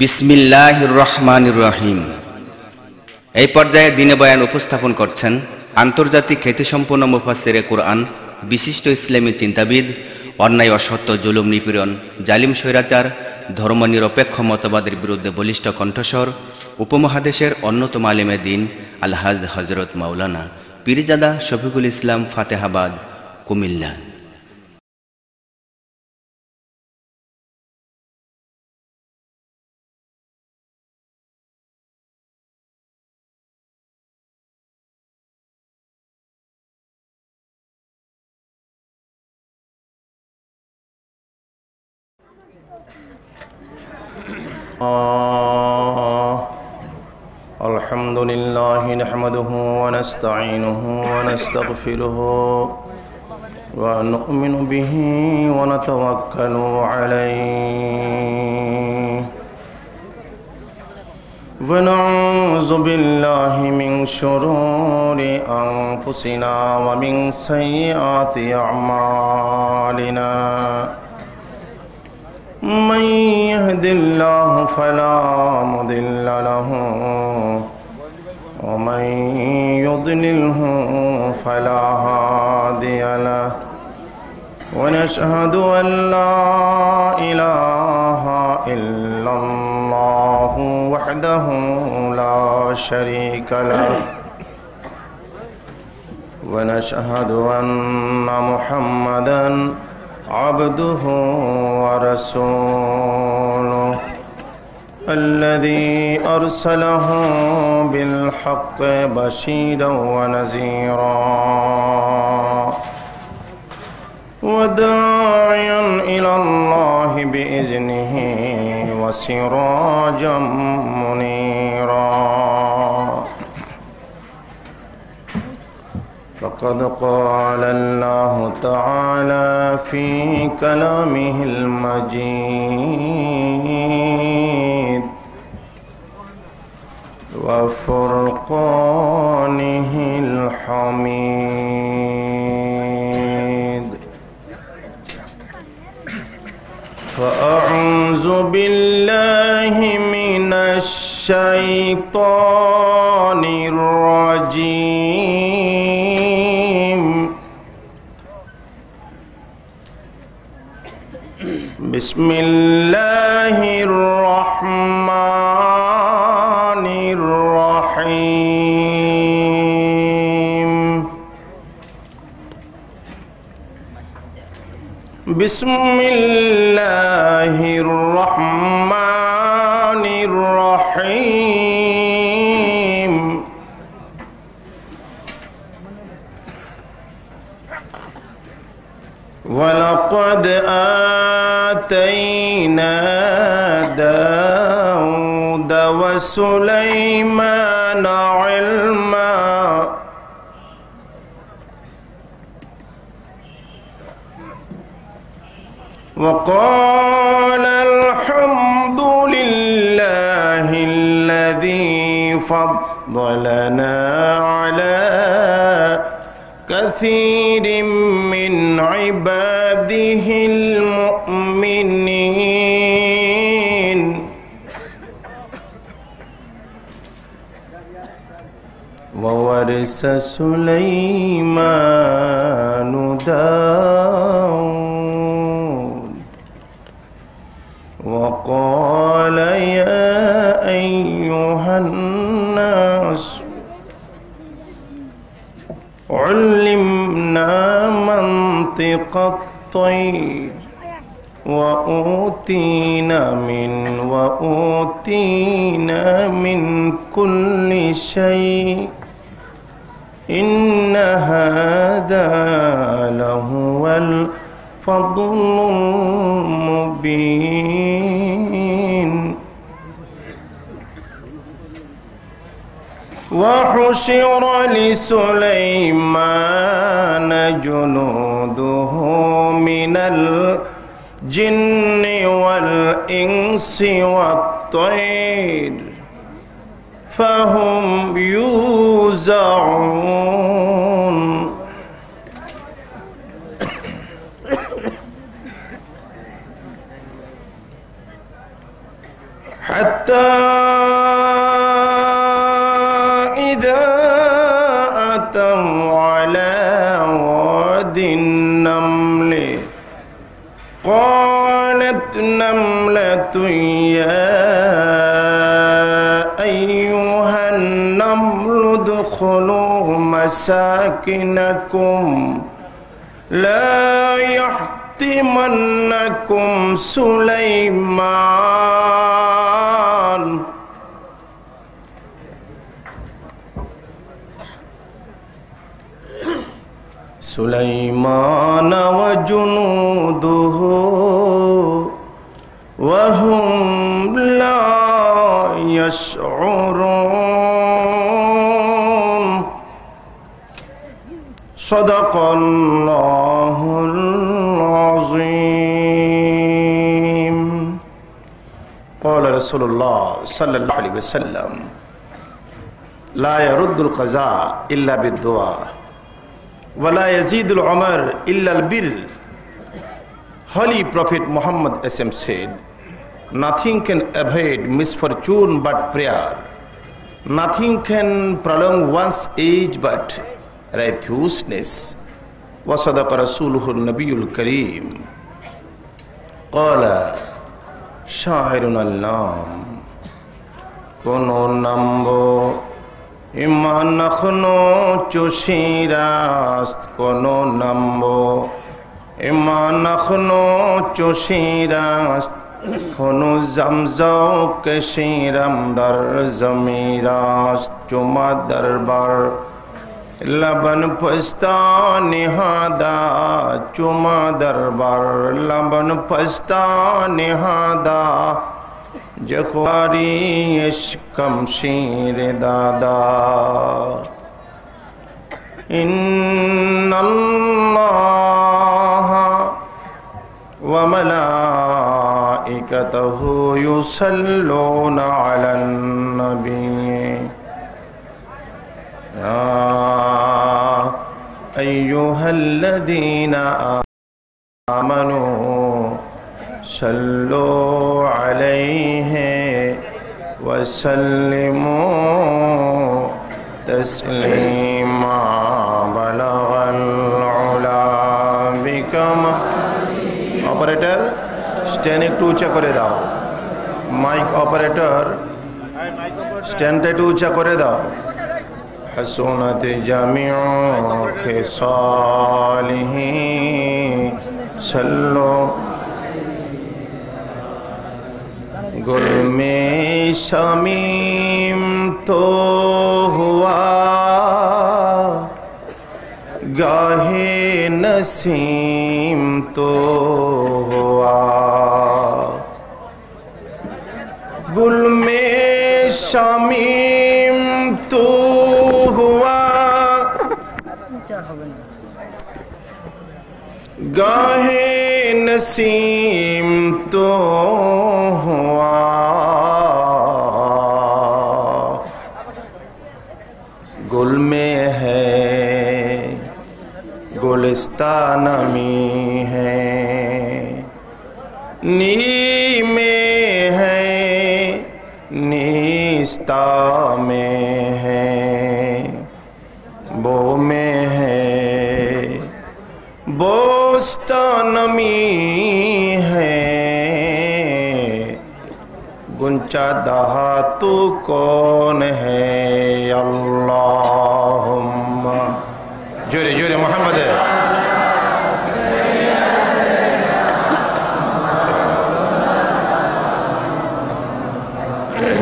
বিসমিল্লাহির রহমানির রহিম। এই পর্যায়ে দ্বীনে বয়ান উপস্থাপন করছেন আন্তর্জাতিক খ্যাতিসম্পন্ন মুফাসসিরে কুরআন, বিশিষ্ট ইসলামী চিন্তাবিদ, অন্যায় অসত্য, জুলুম, নিপীড়ন, জালিম স্বৈরাচার, ধর্মনিরপেক্ষ মতবাদের বিরুদ্ধে বলিষ্ঠ কণ্ঠস্বর, উপমহাদেশের অন্যতম আলেমে দ্বীন আলহাজ Hazrat Maulana Pirzada Shafiqul Islam Fatehabad, Comilla. الحمد لله نحمده ونستعينه ونستغفره ونؤمن به ونتوكل عليه ونعوذ بالله من شرور أنفسنا ومن سيئات أعمالنا من يهد الله فلا مضل له ومن يضلله فلا هادي له ونشهد أن لا إله إلا الله وحده لا شريك له ونشهد أن محمدا عبده ورسوله الذي أرسله بالحق بشيرا ونذيرا وداعيا إلى الله بإذنه وسراجا منيرا فقد قال الله تعالى في كلامه المجيد وفرقانه الحميد فأعوذ بالله من الشيطان الرجيم بسم الله الرحمن الرحيم بسم الله الرحمن الرحيم ولقد آتينا داود وسليمان علما وقال الحمد لله الذي فضلنا على كثير من عباده المؤمنين وورث سليمان داود وقال يا أيها الناس علمنا منطق الطير وأوتينا من كل شيء إن هذا لهو الفضل المبين وحشر لسليمان جنوده من الجن والإنس والطير فهم يوزعون حتى إذا أتوا على واد النمل قالت نملة يا أيها النمل ادخلوا مساكنكم لا يحطمنكم سليمان وجنوده وهم لا يشعرون صدق الله العظيم قال رسول الله صلى الله عليه وسلم لا يرد القضاء إلا بالدعاء ولا يزيد العمر إلا البر. Holy Prophet Muhammad SM said, nothing can avoid misfortune but prayer. Nothing can prolong one's age but righteousness. وصدق رسوله النبي الكريم قال شاعرنا النام كونوا نمبو ইমান নখনো চুশিরাস্ত কোনো নাম্বো ইমান নখনো চুশিরাস্ত খনু জমজও কশিরম দর জমিরাস্ত চুমা দরবার লবন পস্তা নিহাদা চুমা দরবার লবন পস্তা নিহাদা जख्वारी इश्कम शीर दादा इन्नल्लाह व मलाइकतहु युसल्लूना अलन नबी या अय्युहल्लज़ीना आमनू सल्लु अलैहि वसल्लिमू तस्लीमा बलगल उला बिकमा. ऑपरेटर स्टैंड একটু উঁচা করে দাও. মাইক অপারেটর স্ট্যান্ড একটু উঁচা করে দাও. हसूनत जमीउ खिसालिही सल्लो गुल में शमीम तो हुआ गाहे नसीम तो हुआ. गुल में शमीम तो हुआ गाहे नसीम तो हुआ. गुल में है गुलिस्तान नमी है नी में है निस्ता में है बो में है बोस्तानमी है गुंचा दहा तू कौन है अल्लाहुम्मा. जोरे जोरे मोहम्मद है.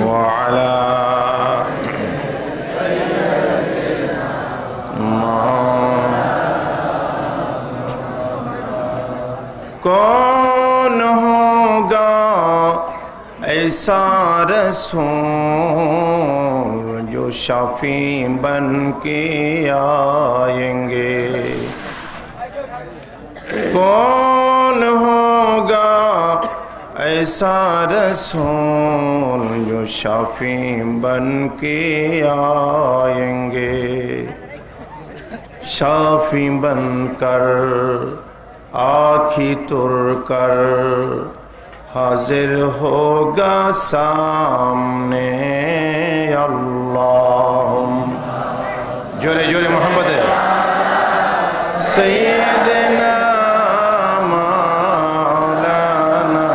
वाला कौन होगा ऐसा रसूल जो शाफी बन के आएंगे. कौन होगा ऐसा रसूल जो शाफी बन के आएंगे. शाफी बनकर आखी तुर कर हाजिर होगा सामने अल्लाहुम्मा जोरे जोरे मोहम्मद सैयदना मौलाना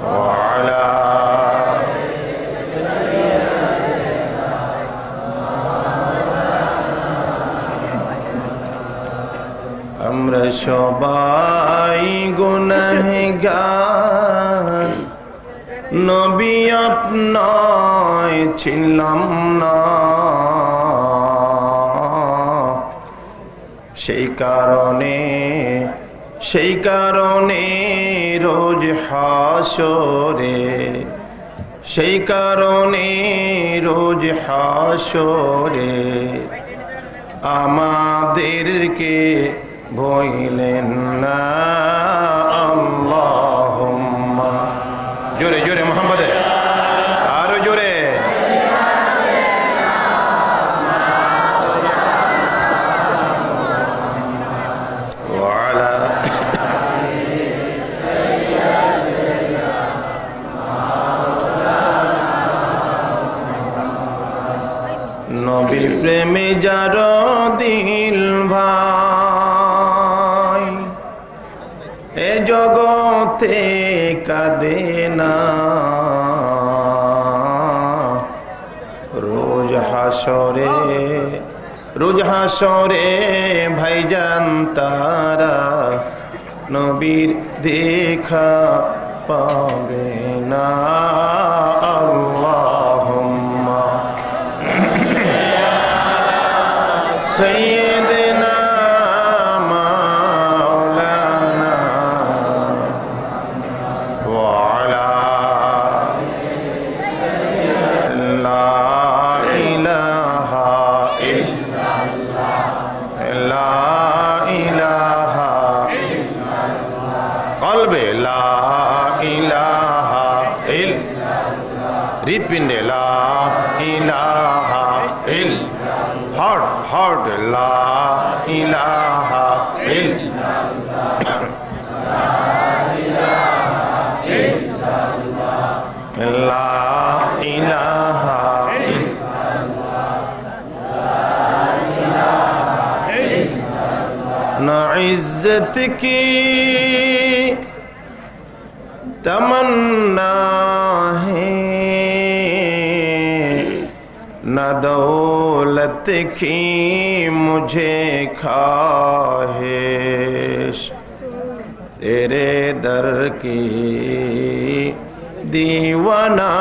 वाला আমরা সবাই গুনাহগার নবী আপনায় ছিলাম না সেই কারণে রোজ হাসরে আমাদেরকে ভইলেন না আল্লাহুম্মা জোরে জোরে মোহাম্মদ আরো জোরে নবীর প্রেমে যার দিল ভাই এ জগতে কাঁদে না রোজ হাসরে ভাইজান তারা নবীর দেখা পাবে না আল্লাহুম্মা সৈয়দনা মাওলানা ওয়ালা লা ইলাহা ইল্লাল্লাহ লা ইলাহা ইল্লাল্লাহ কলবে লা ইলাহা ইল্লাল্লাহ হৃৎপিণ্ডে লা ইলাহা ইল্লাল্লাহ heart la ilaha illallah la ilaha illallah la ilaha illallah la ilaha illallah na izzat ki tamanna hai न दौलत की मुझे ख्वाहिश तेरे दर की दीवाना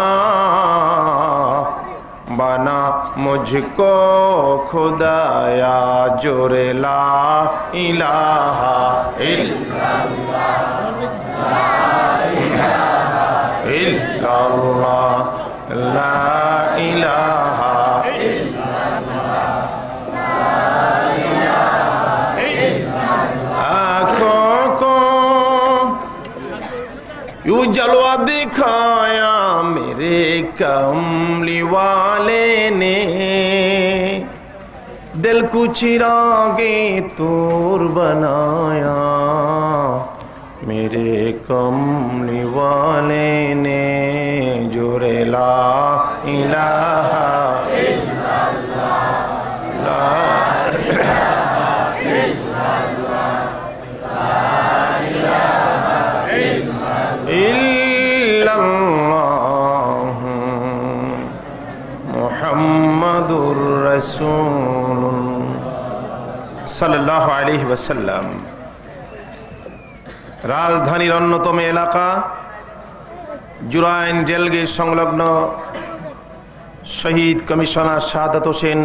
बना मुझको खुदाया जोरे ला इलाहा इल्लल्लाह ला इलाहा इल्लल्लाह ला इलाहा यूं जलवा दिखाया मेरे कमली वाले ने दिल को चिरागे तोर बनाया मेरे कमली वाले ने जोरे ला इलाहा इल्लल्लाह ला इलाहा इल्लल्लाह ला इलाहा इल्लल्लाह मुहम्मदुर रसूलुल्लाह सल्लल्लाहु अलैहि वसल्लम राजधानीर अन्यतम एलाका जुराइन रेलगेट संलग्न शहीद कमिशनार शाहादात होसेन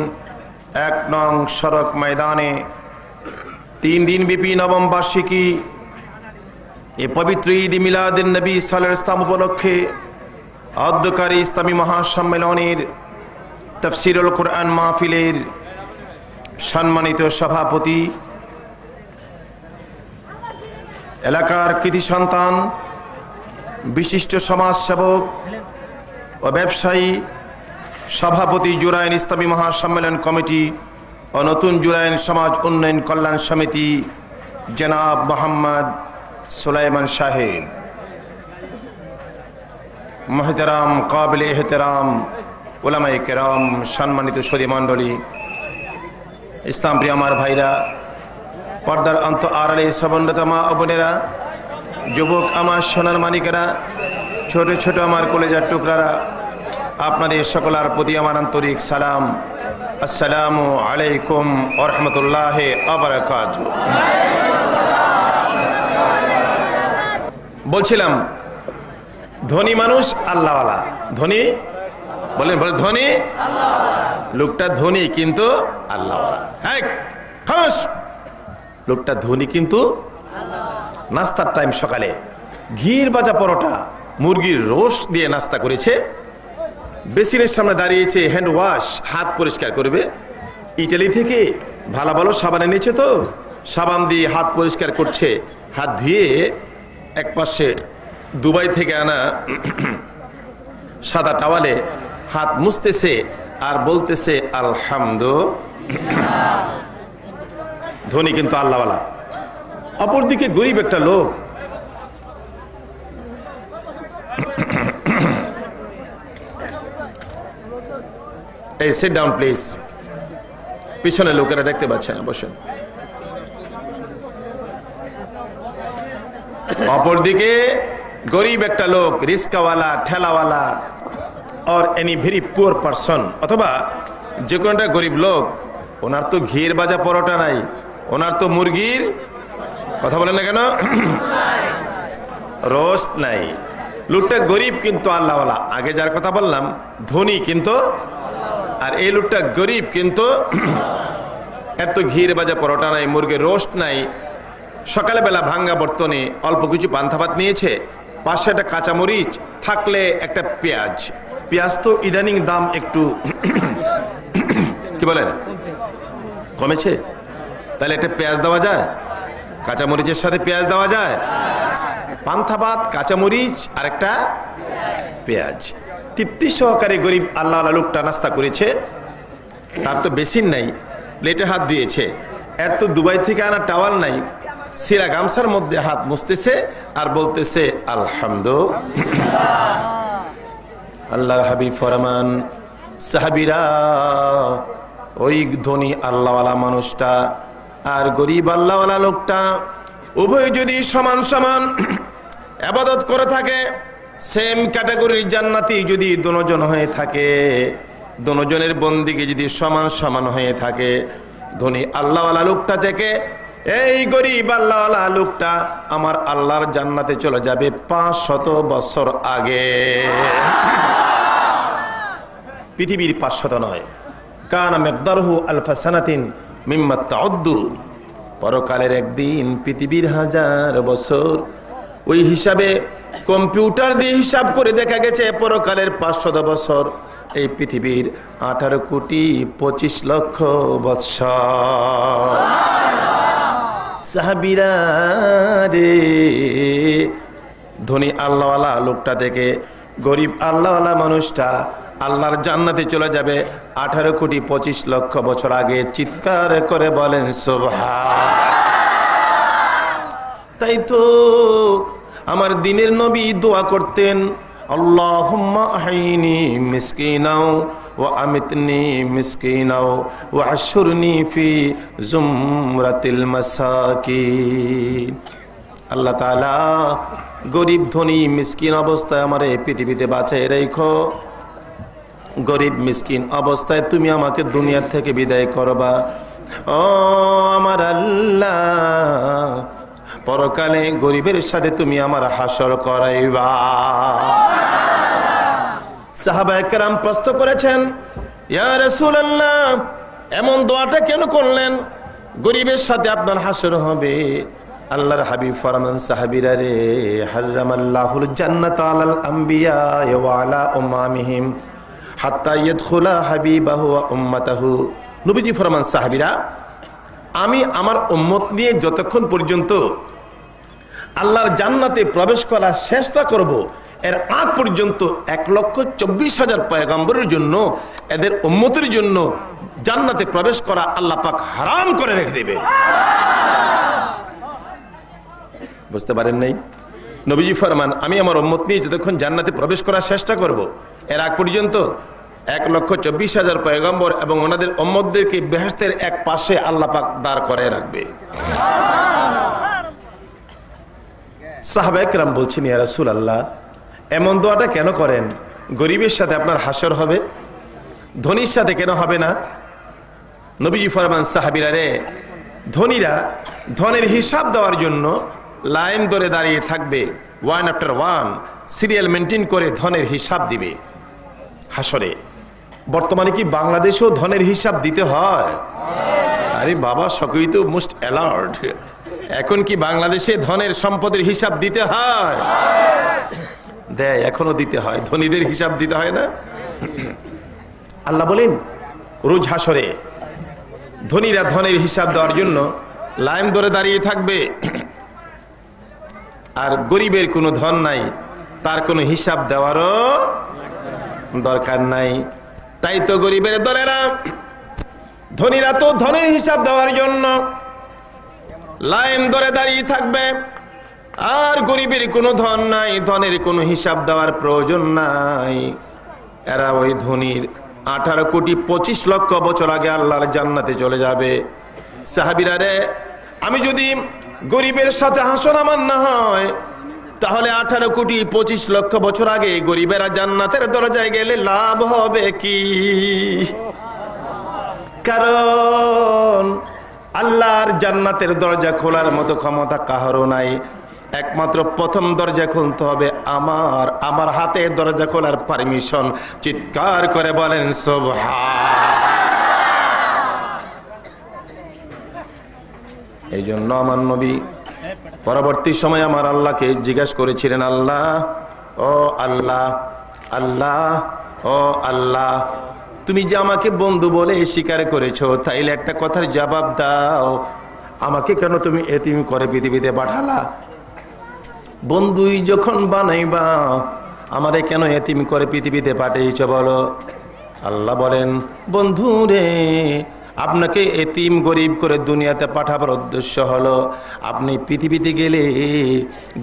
1 नং सड़क मैदाने 3 दिन ব্যাপী नवम বার্ষিকী ए पवित्र ईद मिलादुन नबी साल्लाल्लाहु अलैहि वसल्लम उपलक्षे अध्यकारी इस्लामी महासम्मेलनेर तफसिरुल कुरआन महफिलेर सम्मानित सभापति एलाकार कृति सन्तान विशिष्ट समाजसेवक और व्यवसायी सभापति जुराइन इस्लामी महासम्मेलन कमिटी और नतून जुराइन समाज उन्नयन कल्याण समिति जनाब मोहम्मद সুলাইমান সাহেব, মুহতারাম কাবিল এহতেরাম উলামায়ে কেরাম, সম্মানিত সুধী মণ্ডলী, ইসলাম প্রিয় আমার ভাইরা, পর্দার অন্ত আড়ালে শ্রবণরতা মা ও বোনেরা, যুবক আমার সোনার মানিকেরা, ছোট ছোট আমার কলেজার টুকরারা, আপনাদের সকলের প্রতি আমার আন্তরিক সালাম। আসসালামু আলাইকুম ওয়া রাহমাতুল্লাহি ওয়া বারাকাতুহু। বলছিলাম ধনী মানুষ আল্লাহওয়ালা। ধনী বলেন, বলে ধনী লোকটা ধনী কিন্তু আল্লাহওয়ালা। হ্যাঁ খামোশ, লোকটা ধনী কিন্তু নাস্তার টাইম সকালে ঘির ভাজা পরোটা মুরগির রোস্ট দিয়ে নাস্তা করেছে, বেসিনের সামনে দাঁড়িয়েছে, হ্যান্ড ওয়াশ, হাত পরিষ্কার করবে। ইটালি থেকে ভালো ভালো সাবান এনেছে, তো সাবান দিয়ে হাত পরিষ্কার করছে, হাত ধুয়ে এক পাশে দুবাই থেকে আনা সাদা টাওয়ালে হাত মুছতেছে আর বলতেছে আলহামদুলিল্লাহ। ধনী কিন্তু আল্লাহওয়ালা। অপরদিকে গরিব একটা লোক, এই সিট ডাউন প্লিজ, পিছনে লোকেরা দেখতে পাচ্ছে না, বসেন। অপরদিকে গরিব একটা লোক, রিস্কাওয়ালা, ঠেলাওয়ালা और एनी वेरी पुअर पार्सन, অথবা যে কোনো একটা গরিব লোক, ওনার তো ঘির ভাজা পরোটা নাই, ওনার তো মুরগির, কথা বলেন না কেন, রোস্ট নাই। লোকটা গরিব কিন্তু আল্লাহওয়ালা। আগে যার কথা বললাম ধনী কিন্তু, আর এই লোকটা গরিব কিন্তু এত ঘির ভাজা পরোটা নাই, মুরগির রোস্ট নাই। সকালে বেলা ভাঙ্গা বর্তনে অল্প কিছু পান্তা ভাত নিয়েছে, পাশে একটা কাঁচামরিচ, থাকলে একটা পেঁয়াজ। পেঁয়াজ তো ইদানিং দাম একটু কি বলেন কমেছে, তাহলে একটা পেঁয়াজ দেওয়া যায়, কাঁচামরিচের সাথে পেঁয়াজ দেওয়া যায়। পান্তা ভাত, কাঁচামরিচ আর একটা পেঁয়াজ, তৃপ্তি সহকারে গরিব আল্লাহ লোকটা নাস্তা করেছে। তার তো বেসিন নাই, প্লেটে হাত দিয়েছে, এর তো দুবাই থেকে আনা টাওয়াল নাই, সিরা গামছার মধ্যে হাত মুছতেছে আর বলতেছে আলহামদুলিল্লাহ। আল্লাহর হাবিব ফরমান, সাহাবীরা, ওই ধনী আল্লাহওয়ালা মানুষটা আর গরিব আল্লাহওয়ালা লোকটা উভয় যদি সমান সমান ইবাদত করে থাকে, সেম ক্যাটাগরির জান্নাতি যদি দুজন হয়ে থাকে, দুজনের বন্দিকে যদি সমান সমান হয়ে থাকে, ধনী আল্লাহওয়ালা লোকটা থেকে এই গরিব আল্লাহওয়ালা লোকটা আমার আল্লাহর জান্নাতে চলে যাবে 500 বছর আগে। পৃথিবীর 500 নয়, কানা মিকদারহু আলফা সানাতিন মিম্মা তাউদ্দুন, পরকালের একদিন পৃথিবীর 1000 বছর। ওই হিসাবে কম্পিউটার দিয়ে হিসাব করে দেখা গেছে পরকালের 500 বছর এই পৃথিবীর 18 কোটি 25 লক্ষ বৎসর। সাহাবীরা রে, ধনী আল্লাহওয়ালা লোকটা থেকে গরিব আল্লাহওয়ালা মানুষটা আল্লাহর জান্নাতে চলে যাবে 18 কোটি 25 লক্ষ বছর আগে। চিৎকার করে বলেন সুবহান। তাই তো আমার দিনের নবী দোয়া করতেন, আল্লাহুম্মা আহইনি মিসকিনাও ওয়া আমিতনি মিসকিনাও ওয়া আশরনি ফি জুমরাতিল মাসাকিন। আল্লাহ তাআলা গরিব ধনী মিসকিন অবস্থায় আমারে পৃথিবীতে বাঁচায় রেখো, গরিব মিসকিন অবস্থায় তুমি আমাকে দুনিয়া থেকে বিদায় করবা। ও আমার আল্লাহ, পরকালে গরিবের সাথে তুমি আমার হাসর করাইবা। সাহাবায়ে কেরাম প্রশ্ন করেছেন, ইয়া রাসূলুল্লাহ, এমন দোয়াটা কেন করলেন, গরিবের সাথে আপনার হাসর হবে? আল্লাহর হাবিব ফরমান, সাহাবীরা রে, হারামাল্লাহুল জান্নাতা আলাল আমবিয়া ওয়া আলা উম্মামিহিম হাত্তা ইয়াদখুলা হাবিবাহু ওয়া উম্মাতাহু। নবীজি ফরমান, সাহাবীরা, আমি আমার উম্মত নিয়ে যতক্ষণ পর্যন্ত আল্লাহর জান্নাতে প্রবেশ করার চেষ্টা করব, এর আগ পর্যন্ত 1,24,000 পয়গম্বরের জন্য, এদের উম্মতের জন্য জান্নাতে প্রবেশ করা আল্লাহ পাক হারাম করে রেখে দেবে। বুঝতে পারেন নাই? নবীজি ফরমান, আমি আমার উম্মত নিয়ে যতক্ষণ জান্নাতে প্রবেশ করার চেষ্টা করব, এর আগ পর্যন্ত 1,24,000 পয়গম্বর এবং ওনাদের উম্মতদেরকে বেহেশতের এক পাশে আল্লাহ পাক দাঁড় করে রাখবে। সাহাবায়ে কেরাম বলছেন, ইয়া রাসূলুল্লাহ, এমন দোয়াটা কেন করেন? গরিবের সাথে আপনার হাসর হবে, ধনীর সাথে কেন হবে না? নবীজি ফরমান, সাহাবীরা রে, ধনীরা ধনের হিসাব দেওয়ার জন্য লাইন ধরে দাঁড়িয়ে থাকবে, one after one serial maintain করে ধনের হিসাব দিবে হাসরে। বর্তমানে কি বাংলাদেশেও ধনের হিসাব দিতে হয়? আরে বাবা, সকলেই তো মোস্ট অ্যালার্ট। এখন কি বাংলাদেশে ধনের সম্পদের হিসাব দিতে হয়? দেয়, এখনো দিতে হয়। ধনীদের হিসাব দিতে হয় না? আল্লাহ বলেন, রোজ হাসরে ধনীরা ধনের হিসাব দেওয়ার জন্য লাইন ধরে দাঁড়িয়ে থাকবে, আর গরিবের কোনো ধন নাই, তার কোনো হিসাব দেওয়ারও দরকার নাই। তাই তো গরিবের দলেরা, ধনীরা তো ধনের হিসাব দেওয়ার জন্য লাইন ধরে দাঁড়িয়ে থাকবে, আর গরিবের কোনো ধন নাই, ধনের কোনো হিসাব দেওয়ার প্রয়োজন নাই। এরা ওই ধনীর 18,25,00,000 বছর আগে আল্লাহর জান্নাতে চলে যাবে। সাহাবীরা রে, আমি যদি গরিবের সাথে হাসর আমার না হয়, তাহলে 18,25,00,000 বছর আগে গরিবেরা জান্নাতের দরজায় গেলে লাভ হবে কি? কারণ আল্লাহর জান্নাতের দরজা খোলার মতো ক্ষমতা কাহারও নাই। একমাত্র প্রথম দরজা খুলতে হবে আমার, আমার হাতে দরজা খোলার পারমিশন। চিৎকার করে বলেন সুবহান। এই জন্য আমার নবী পরবর্তী সময় আমার আল্লাহকে জিজ্ঞাসা করেছিলেন, আল্লাহ, ও আল্লাহ, আল্লাহ, ও আল্লাহ, তুমি যে আমাকে বন্ধু বলে স্বীকার করেছো, তাইলে একটা কথার জবাব দাও, আমাকে কেন তুমি এতিম করে পৃথিবীতে পাঠালা? বন্ধুই যখন বানাইবা, আমারে কেন এতিম করে পৃথিবীতে পাঠিয়েছ বলো? আল্লাহ বলেন, বন্ধু রে, আপনাকে এতিম গরিব করে দুনিয়াতে পাঠাবার উদ্দেশ্য হলো, আপনি পৃথিবীতে গেলে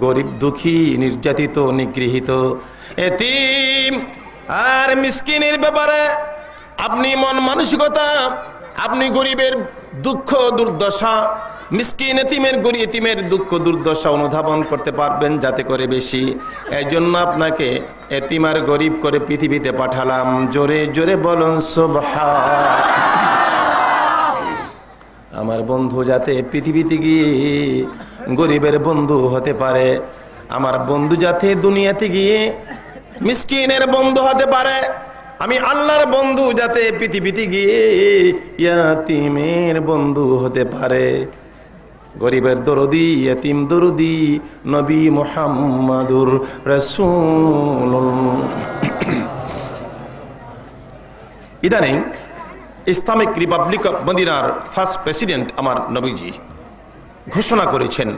গরিব, দুঃখী, নির্যাতিত, নিগৃহীত, এতিম আর মিসকিনের ব্যাপারে আপনি মন মানসিকতা, আপনি গরিবের দুঃখ দুর্দশা, মিসকিন এতিমের এতিমের দুঃখ দুর্দশা অনুধাবন করতে পারবেন যাতে করে বেশি। এই জন্য আপনাকে এতিম আর গরিব করে পৃথিবীতে পাঠালাম। জোরে জোরে বলুন সুবহান। আমার বন্ধু যাতে পৃথিবীতে গিয়ে গরিবের বন্ধু হতে পারে, আমার বন্ধু যাতে দুনিয়াতে গিয়ে মিসকিনের বন্ধু হতে পারে, আমি আল্লাহর বন্ধু যাতে পৃথিবীতে গিয়ে ইয়াতিমের বন্ধু হতে পারে। গরিবের দরদি, ইয়াতিম দরদি নবী মুহাম্মাদুর রাসূলুল্লাহ। ইদানিং ইসলামিক রিপাবলিক অফ মদিনার ফার্স্ট প্রেসিডেন্ট আমার নবীজি ঘোষণা করেছেন,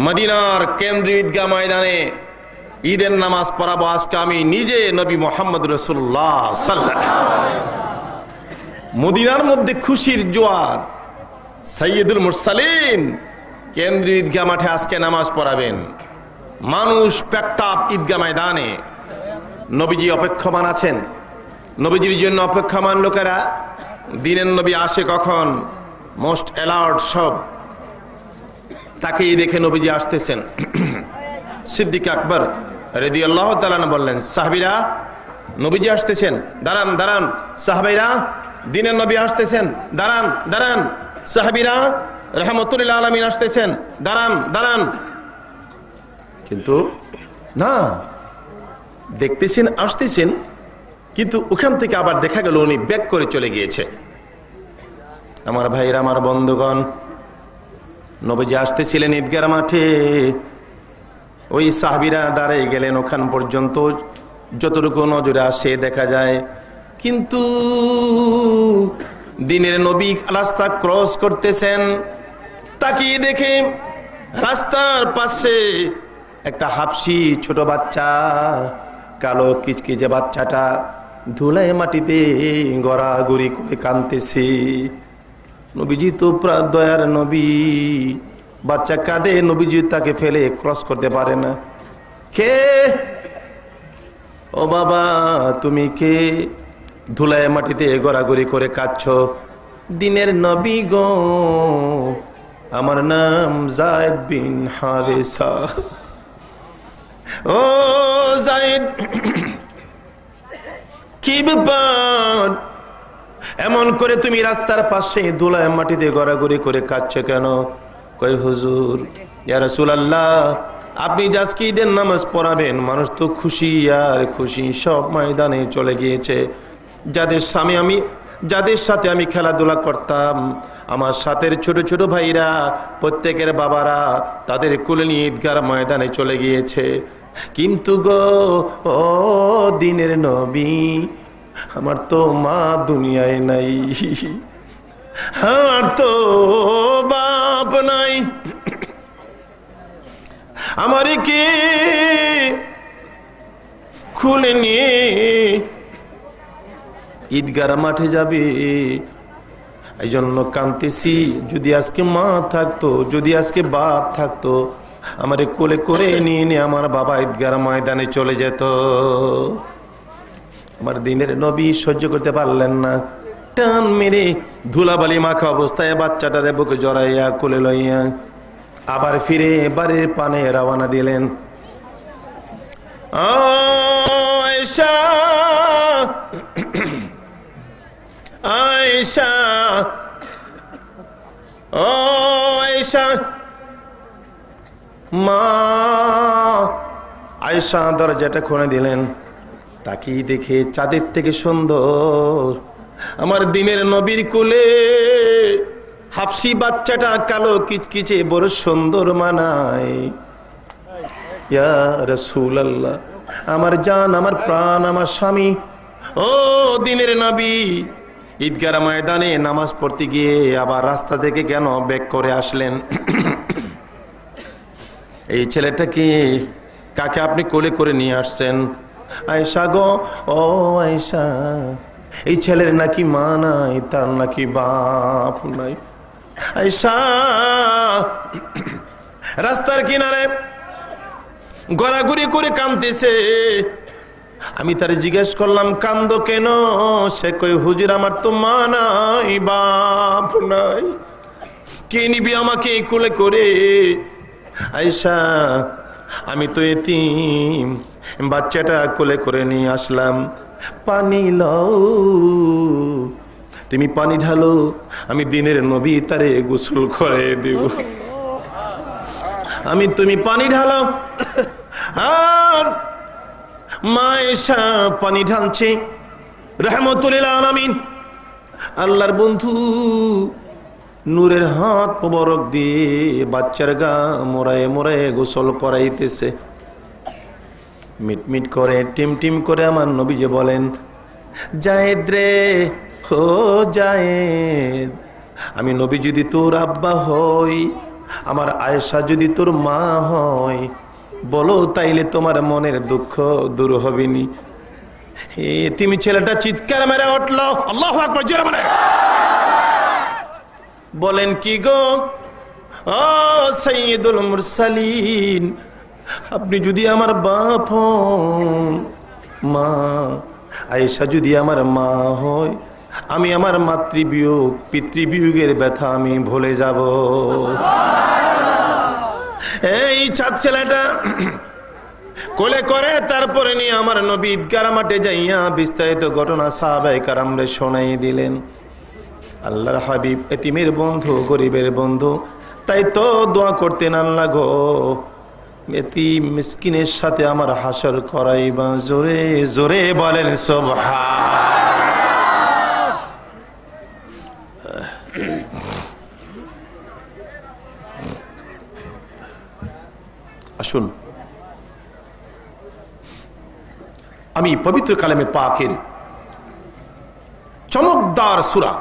মদিনার কেন্দ্রীয় ঈদগাহ ময়দানে ঈদের নামাজ পড়াবো আজকে আমি নিজে, নবী মুহাম্মদ রাসূলুল্লাহ সাল্লাল্লাহু আলাইহি ওয়াসাল্লাম। মদিনার মধ্যে খুশির জোয়ার। সাইয়্যিদুল মুরসালিন কেন্দ্রীয় ঈদগাহ মাঠে আজকে নামাজ পড়াবেন। মানুষ প্যাকটাপ ঈদগাহ ময়দানে। নবীজি অপেক্ষমান আছেন। নবীজির জন্য অপেক্ষমান লোকেরা। দিনের নবী আসে কখন? মোস্ট অ্যালার্ট সব। তাকেই দেখে নবীজি আসতেছেন। সিদ্দিক আকবর রাদিয়াল্লাহু তাআলা বললেন, সাহাবীরা, নবীজি আসতেছেন, দাঁড়ান দাঁড়ান। সাহাবীরা, দিনের নবী আসতেছেন, দাঁড়ান দাঁড়ান। সাহাবীরা, রাহমাতুল আলামিন আসতেছেন, দাঁড়ান দাঁড়ান। কিন্তু না, দেখতেছেন আসতেছেন, কিন্তু ওখান থেকে আবার দেখা গেল উনি ব্যাক করে চলে গিয়েছে। আমার ভাইরা, আমার বন্ধুগণ, নবীজি আসতেছিলেন ঈদগাহ মাঠে। ওই সাহাবীরা দাঁড়িয়ে গেলেন ওখান পর্যন্ত, যতটুকু নজরে আসে দেখা যায়। কিন্তু দিনের নবী রাস্তা ক্রস করতেছেন, তাকিয়ে দেখে রাস্তার পাশে একটা হাবশি ছোট বাচ্চা, কালো কিচকিচে বাচ্চাটা ধুলায় মাটিতে গড়াগড়ি করে কাঁদতেছে। নবীজি তো দয়ার নবী, বাচ্চা কাঁদে, নবীজি তাকে ফেলে ক্রস করতে পারে না। কে? ও বাবা তুমি কে? ধুলায় মাটিতে গড়াগড়ি করে কাঁদছ। দিনের নবী গো, আমার নাম যায়েদ বিন হারেসা। ও যায়েদ, কি ব্যাপার? এমন করে তুমি রাস্তার পাশে ধুলায় মাটিতে গড়াগড়ি করে কাঁদছ কেন? কই হুজুর, ইয়া রাসূলুল্লাহ, আপনি আজকে ঈদের নামাজ পড়াবেন, মানুষ তো খুশি আর খুশি, সব ময়দানে চলে গিয়েছে। যাদের সাথে আমি খেলাধুলা করতাম, আমার সাথের ছোট ছোট ভাইরা, প্রত্যেকের বাবারা তাদের কোলে নিয়ে ঈদগার ময়দানে চলে গিয়েছে। কিন্তু গো ও দিনের নবী, আমার তো মা দুনিয়ায় নাই, আমার তো বাপ নাই, আমার কে খুলে নিয়ে ঈদগার মাঠে যাবে? এই জন্য কাঁদতেছি। যদি আজকে মা থাকতো, যদি আজকে বাপ থাকতো, আমারে কোলে করে নিয়ে আমার বাবা ঈদগার ময়দানে চলে যেত। আমার দিনের নবী সহ্য করতে পারলেন না, টান মেরে ধুলাবালি মাখা অবস্থায় বাচ্চাটারে বুকে জড়াইয়া কোলে লইয়া আবার ফিরে বাড়ির পানে রওনা দিলেন। আয়েশা, আয়েশা, ও আয়েশা, মা। আয়েশা দরজাটা খুলে দিলেন। তাকিয়ে দেখে চাঁদের থেকে সুন্দর আমার দিনের নবীর কোলে হাফসি বাচ্চাটা, কালো কিচকিচে, বড় সুন্দর মানায়। ইয়া রাসূলুল্লাহ, আমার জান, আমার প্রাণ, আমার স্বামী, ও দিনের নবী, ঈদগার ময়দানে নামাজ পড়তে গিয়ে আবার রাস্তা থেকে কেন ব্যাক করে আসলেন? এই ছেলেটাকে, কাকে আপনি কোলে করে নিয়ে আসছেন? আয়েশা গো, ও আয়েশা, এই ছেলের নাকি মা নাই, তার নাকি বাপ নাই। আয়েশা রাস্তার কিনারে গড়াগড়ি করে কাঁদতেছে। আমি তার জিজ্ঞেস করলাম, কান্দো কেন? সে কই, হুজুর, আমার তো মা নাই, বাপ নাই, কে নিবি আমাকে কোলে করে? আয়েশা, আমি তো এতিম, বাচ্চাটা কোলে করে নিয়ে আসলাম। পানি লও, তুমি পানি ঢালো, আমি দিনের নবী তারে গোসল করে দেব। তুমি পানি ঢালো। আর মা আয়েশা পানি ঢালছে। রাহমাতুল আলামিন, আল্লাহর বন্ধু, নূরের হাত মোবারক দিয়ে বাচ্চার গা মোড়ায় মোড়ায় গোসল করাইতেছে। মিটমিট করে, টিম টিম করে আমার নবীজি বলেন, যায়েদ রে, ও যায়েদ, আমি নবী যদি তোর আব্বা হই, আমার আয়েশা যদি তোর মা হয়, বলো তাইলে তোমার মনের দুঃখ দূর হবে নি। তুমি ছেলেটা চিৎকার মেরে উঠল, আল্লাহু আকবার, জোরে বলেন। বলেন, কি গো ও সাইয়্যিদুল মুরসালিন, আপনি যদি আমার বাপ হন, মা আয়েশা যদি আমার মা হয়, আমি আমার মাতৃবিয়োগ, পিতৃবিয়োগের ব্যথা আমি ভুলে যাব। এই চাঁদ ছেলেটা কোলে করে তারপরে নিয়ে আমার নবী ঈদগাহ মাঠে যাইয়া বিস্তারিত ঘটনা সাহাবায়ে কেরামরে শোনাই দিলেন। আল্লাহর হাবিব এতিমের বন্ধু, গরিবের বন্ধু, তাই তো দোয়া করতেন, আল্লাহ গো, এতিম মিসকিনের সাথে আমার হাসর করাইবা। জোরে জোরে বলেন সুবহান। আসুন, আমি পবিত্র কালামে পাকের চমকদার সূরা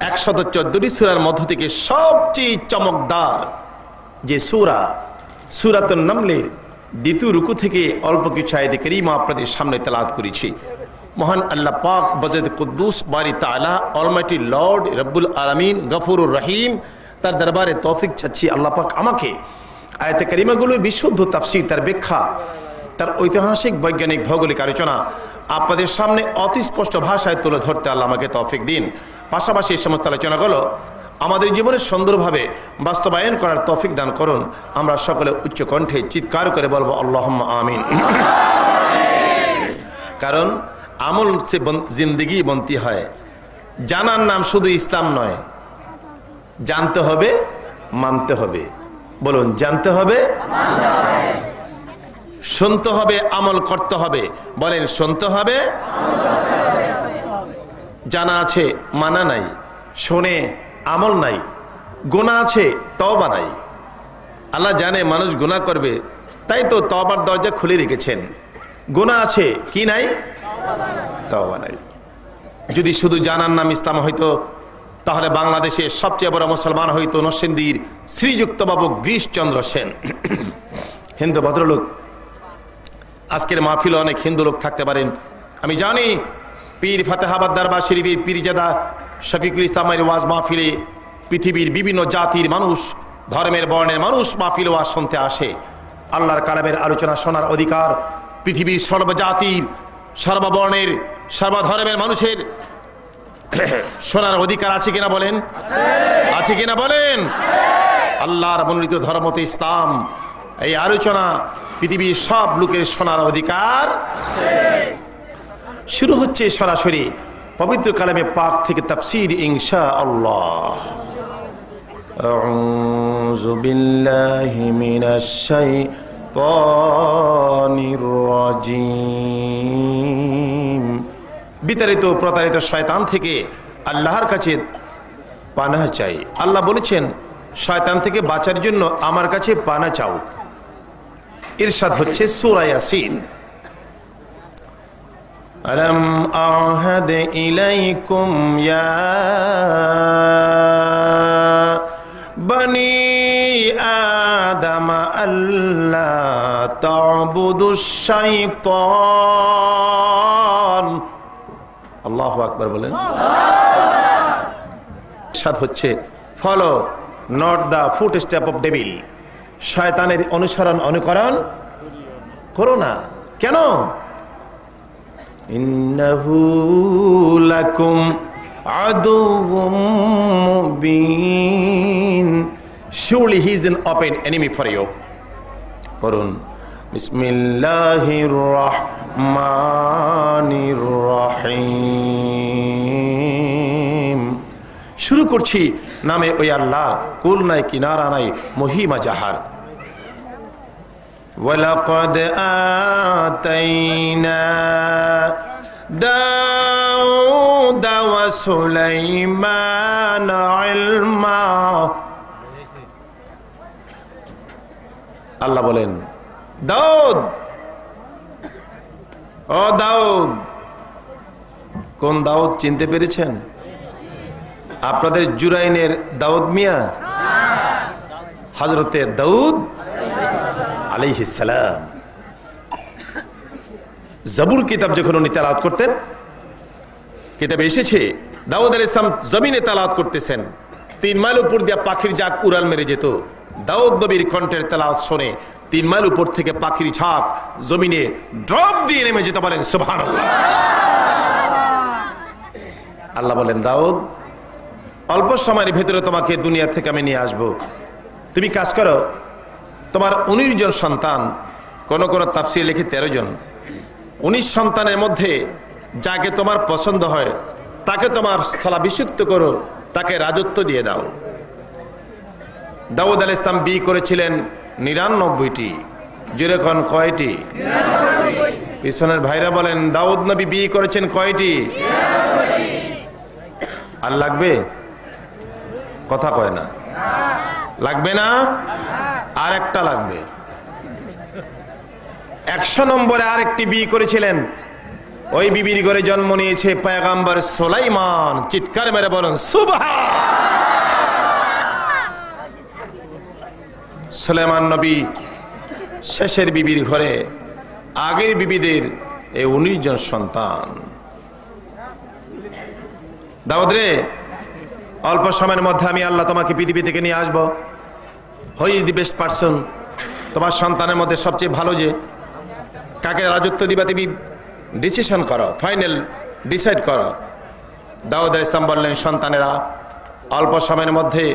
114টি সূরার মধ্য থেকে সবচেয়ে চমকদার যে সূরা, সূরাতুন নামলের দ্বিতীয় রুকু থেকে অল্প কিছু আয়াত কারীমা আপনাদের সামনে তেলাওয়াত করেছি। মহান আল্লাহ পাক বজেদ কুদ্দুস বারি তাআলা, অলমাইটি লর্ড রব্বুল আলামিন, গফুরুর রহিম, তার দরবারে তৌফিক চাচ্ছি আল্লাহ পাক আমাকে আয়াতে কারিমাগুলোর বিশুদ্ধ তাফসীর, তার ব্যাখ্যা, তার ঐতিহাসিক বৈজ্ঞানিক ভৌগোলিক আলোচনা আপনাদের সামনে অতি স্পষ্ট ভাষায় তুলে ধরতে আল্লাহ আমাকে তৌফিক দিন। পাশাপাশি এই সমস্ত আলোচনাগুলো আমাদের জীবনে সুন্দরভাবে বাস্তবায়ন করার তৌফিক দান করুন। আমরা সকলে উচ্চ কণ্ঠে চিৎকার করে বলবো আল্লাহুম্মা আমিন। কারণ আমল সে জিন্দেগি বনতি হয়। জানার নাম শুধু ইসলাম নয়, জানতে হবে, মানতে হবে। বলুন, জানতে হবে, শুনতে হবে, আমল করতে হবে। বলেন, শুনতে হবে, জানা আছে মানা নাই, শুনে আমল নাই, গুনাহ আছে তওবা নাই। আল্লাহ জানে মানুষ গুনাহ করবে, তাই তো তওবার দরজা খুলে রেখেছেন। গুনাহ আছে, কি নাই? তওবা নাই। যদি শুধু জানার নাম ইসলাম হইতো তাহলে বাংলাদেশে সবচেয়ে বড় মুসলমান হইতো নরসিংদীর শ্রীযুক্ত বাবু গিরিশচন্দ্র সেন। হিন্দু ভদ্রলোক। আজকের মাহফিলে অনেক হিন্দু লোক থাকতে পারেন, আমি জানি। পীর ফাতেহাবাদ দরবার শরীফের পীরজাদা শফিকুল ইসলামের ওয়াজ মাহফিলে পৃথিবীর বিভিন্ন জাতির মানুষ, ধর্মের বর্ণের মানুষ মাহফিল ওয়াজ শুনতে আসে। আল্লাহর কালামের আলোচনা শোনার অধিকার পৃথিবীর সর্বজাতির, সর্ববর্ণের, সর্বধর্মের মানুষের শোনার অধিকার আছে কিনা বলেন? আছে কিনা বলেন? আল্লাহর মনোনীত ধর্ম তো ইসলাম। এই আলোচনা পৃথিবীর সব লোকের শোনার অধিকার। শুরু হচ্ছে সরাসরি পবিত্র কালামে পাক থেকে তাফসীর ইনশাআল্লাহ। আউযু বিল্লাহি মিনাশ শাইতানির রাজীম। বিতাড়িত প্রতারিত শয়তান থেকে আল্লাহর কাছে পানাহ চাই। আল্লাহ বলেছেন, শয়তান থেকে বাঁচার জন্য আমার কাছে পানাহ চাও। ইরশাদ হচ্ছে সূরা ইয়াসিন, আলাম আহাদ ইলাইকুম ইয়া বনি আদম আল্লা তা'বুদুশ শাইতান। আল্লাহু আকবার বলেন। ইরশাদ হচ্ছে, follow not the foot step of devil. শয়তানের অনুসরণ অনুকরণ করো না। কেন? ইন্নাহু লাকুম আদুউম Mubin. Surely he is an open enemy for you. পড়ুন, বিসমিল্লাহির রহমানির রহিম। শুরু করছি নামে ওই আল্লাহ, কুল নাই, কিনারা নাই, মহিমা জাহার। ওয়ালাকাদ আতাইনা দাউদা ওয়া সুলাইমানা ইলমা। আল্লাহ বলেন, দাউদ, ও দাউদ। কোন দাউদ চিনতে পেরেছেন? আপনাদের জুরাইনের দাউদ মিয়া? হযরতে দাউদ আলাইহিস সালাম। জাবুর কিতাব যখন উনি তেলাওয়াত করতেন, কিতাবে এসেছে দাউদ আলাইহিস সালাম জমিনে তেলাওয়াত করতেছেন, 3 মাইল উপর দিয়ে পাখির ঝাঁক উড়াল মেরে যেত। দাউদ নবীর কণ্ঠের তেলাওয়াত শুনে 3 মাইল উপর থেকে পাখির ঝাঁক জমিনে ড্রপ দিয়ে নেমে যেতে পারেন। সুবহানাল্লাহ। আল্লাহ বলেন, দাউদ, অল্প সময়ের ভেতরে তোমাকে দুনিয়া থেকে আমি নিয়ে আসব। তুমি কাজ করো, তোমার 19 জন সন্তান, কোন কোন তাফসীর লিখে 13 জন। 19 সন্তানের মধ্যে যাকে তোমার পছন্দ হয় তাকে তোমার স্থলাভিষিক্ত করো, তাকে রাজত্ব দিয়ে দাও। দাউদ আলাইহিস সালাম বিয়ে করেছিলেন 99টি। যেরকম কয়টি? পিছনের ভাইরা বলেন, দাউদ নবী বিয়ে করেছেন কয়টি? আর লাগবে? কথা কয় না। লাগবে না? আর একটা লাগবে। 100 নম্বরে আরেকটি বিয়ে করেছিলেন। ওই বিবির ঘরে জন্ম নিয়েছে পয়গম্বর সুলাইমান। চিৎকার মেরে বলেন সুবহান। সুলাইমান নবী শেষের বিবির ঘরে, আগের বিবিদের এই 19 জন সন্তান। দাউদ রে, অল্প সময়ের মধ্যে আমি আল্লাহ তোমাকে পৃথিবী থেকে নিয়ে আসবো। হই দি বেস্ট পারসন, তোমার সন্তানের মধ্যে সবচেয়ে ভালো যে, কাকে রাজত্ব দিবা তুমি ডিসিশন করো, ফাইনাল ডিসাইড করো। দাউদ আলাইহিস সালাম বললেন, সন্তানেরা অল্প সময়ের মধ্যে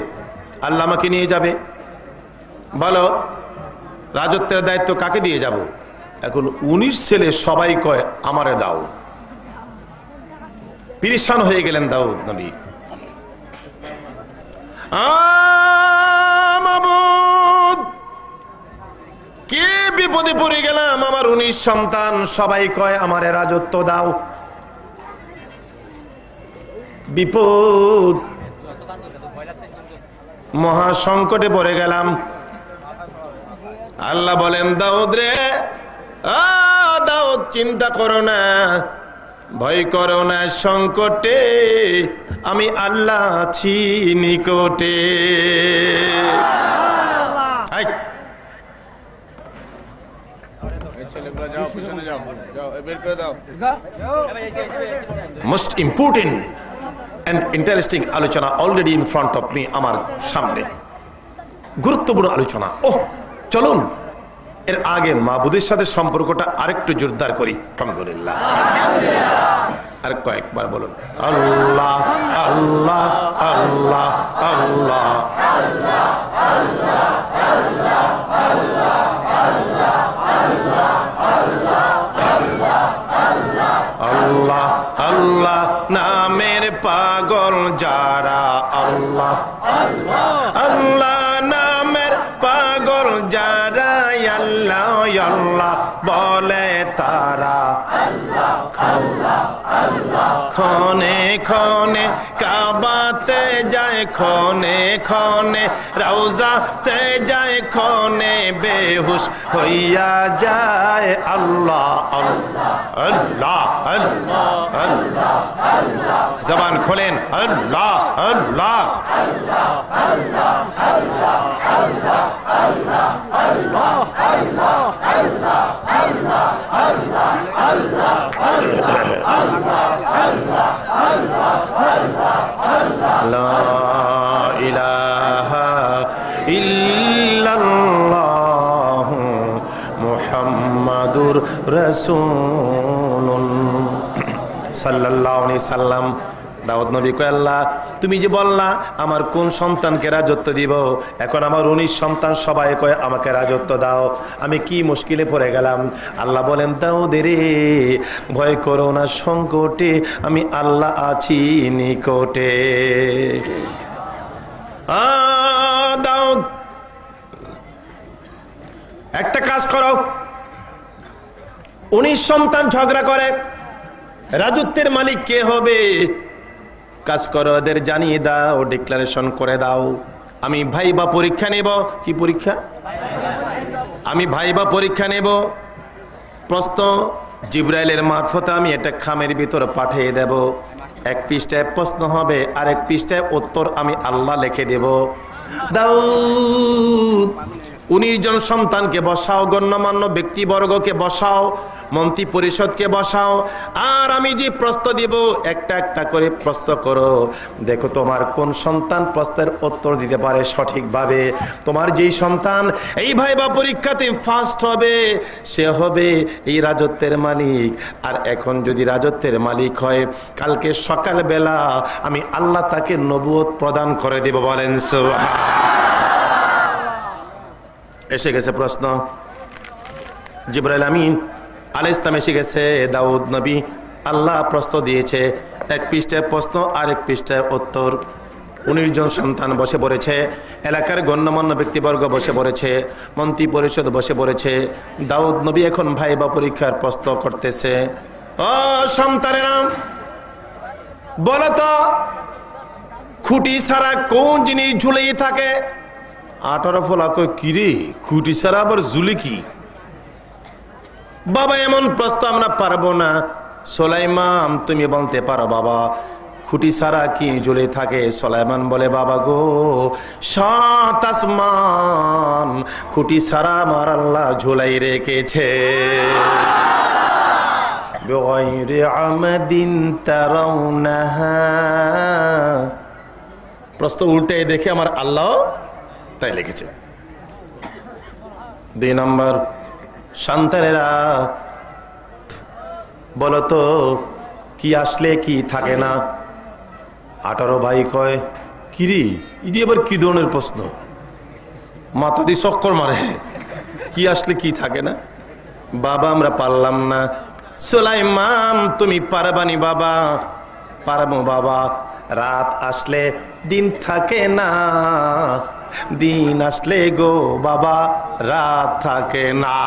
আল্লাহ আমাকে নিয়ে যাবে, বলো রাজত্বের দায়িত্ব কাকে দিয়ে যাব। এখন 19 ছেলে সবাই কয় আমারে দাও। পিরিশান হয়ে গেলেন দাউদ নবী। মাবুদ, কি বিপদে পড়ে গেলাম, আমার 19 সন্তান সবাই কয় আমারে রাজত্ব দাও। বিপদ, মহা সংকটে পড়ে গেলাম। আল্লাহ বলেন, দাউদ রে, দাউদ চিন্তা করো না, ভয় করো না, সংকটে আমি আল্লাহ আছি নিকটে। মোস্ট ইম্পর্টেন্ট এন্ড ইন্টারেস্টিং আলোচনা already in front of me, আমার সামনে গুরুত্বপূর্ণ আলোচনা। চলুন এর আগে মাবুদের সাথে সম্পর্কটা আরেকটু জোরদার করি। আলহামদুলিল্লাহ, আর কয়েকবার বলুন, আল্লাহ আল্লাহ আল্লাহ আল্লাহ আল্লাহ আল্লাহ নামের পাগল যারা, আল্লাহ আল্লাহ নামের পাগল যারা, আল্লাহ আল্লাহ বলে তারা, ক্ষণে ক্ষণে কাবাতে যায়, ক্ষণে ক্ষণে রওজাতে যায়, ক্ষণে বেহুশ হইয়া যায়। আল্লাহ আল্লাহ আল্লাহ আল্লাহ, জবান খোলেন, আল্লাহ আল্লাহ লা ইলাহা ইল্লাল্লাহু মুহাম্মাদুর রাসূলুল্লাহ সাল্লাল্লাহু আলাইহি সাল্লাম। দাউদ নবী কয়, আল্লাহ তুমি যে বললা আমার কোন সন্তানকে রাজত্ব দিব, এখন আমার 19 সন্তান সবাই কয় আমাকে রাজত্ব দাও, আমি কি মুশকিলে পড়ে গেলাম। আল্লাহ বলেন, দাউদ রে ভয় করো না, সংকটে আমি আল্লাহ আছি নিকটে। দাউদ একটা কাজ করো, 19 সন্তান ঝগড়া করে, রাজত্বের মালিক কে হবে, কাজ করো ওদের জানিয়ে দাও, ডিক্লারেশন করে দাও। আমি ভাইবা পরীক্ষা নেব। কি পরীক্ষা? আমি ভাইবা পরীক্ষা নেব। প্রশ্ন জিবরাইলের মারফতে আমি এটা খামের ভিতরে পাঠিয়ে দেব। এক পৃষ্ঠায় প্রশ্ন হবে, আরেক পৃষ্ঠায় উত্তর আমি আল্লাহ লিখে দেব। দাউদ 19 জন সন্তানকে বসাও, গণ্যমান্য ব্যক্তিবর্গকে বসাও, মন্ত্রী পরিষদকে বসাও, আর আমি যে প্রশ্ন দিব একটা একটা করে প্রশ্ন করো, দেখো তোমার কোন সন্তান প্রশ্নের উত্তর দিতে পারে সঠিকভাবে। তোমার যেই সন্তান এই ভাইবা পরীক্ষাতে ফার্স্ট হবে, সে হবে এই রাজত্বের মালিক। আর এখন যদি রাজত্বের মালিক হয়, কালকে সকালবেলা আমি আল্লাহ তাকে নবুয়ত প্রদান করে দেব। বলেন সুবহানাল্লাহ। এসে গেছে প্রশ্ন, জিবরাইল আমিন আলাইহিস সালাম এসে গেছে। দাউদ নবী আল্লাহ প্রশ্ন দিয়েছে, এক পৃষ্ঠায় প্রশ্ন, আরেক পৃষ্ঠায় উত্তর। 19 জন সন্তান বসে পড়েছে, এলাকার গণ্যমান্য ব্যক্তিবর্গ বসে পড়েছে, মন্ত্রী পরিষদ বসে পড়েছে। দাউদ নবী এখন ভাইবা পরীক্ষার প্রশ্ন করতেছে। ও সন্তানেরা, বলো তো খুঁটি ছাড়া কোন জিনিস ঝুলেই থাকে? 18 ফলা কয়, কিরে খুঁটি ছাড়া আবার ঝুলে কি? বাবা এমন প্রশ্ন আমরা পারবো না। সুলাইমান তুমি বলতে পারো বাবা, খুঁটি ছাড়া কি ঝুলে থাকে? সুলাইমান বলে, বাবা গো, 7 আসমান খুঁটি ছাড়া আমার আল্লাহ ঝুলাই রেখেছে। বিগাইরি আমাদিন তারাউনাহা প্রশ্ন উল্টে দেখে আমার আল্লাহ তাই লিখেছে। 2 নম্বর, সন্তানেরা বলতো কি আসলে কি থাকে না? 18 ভাই কয় কিরি ইডি আবার কি ধরনের প্রশ্ন, মাথা দিয়ে চক্কর মারে, কি আসলে কি থাকে না? বাবা আমরা পারলাম না। সুলাইমান তুমি পারবানি বাবা? পারবো বাবা। রাত আসলে দিন থাকে না, দিন আসলে গো বাবা রাত থাকে না।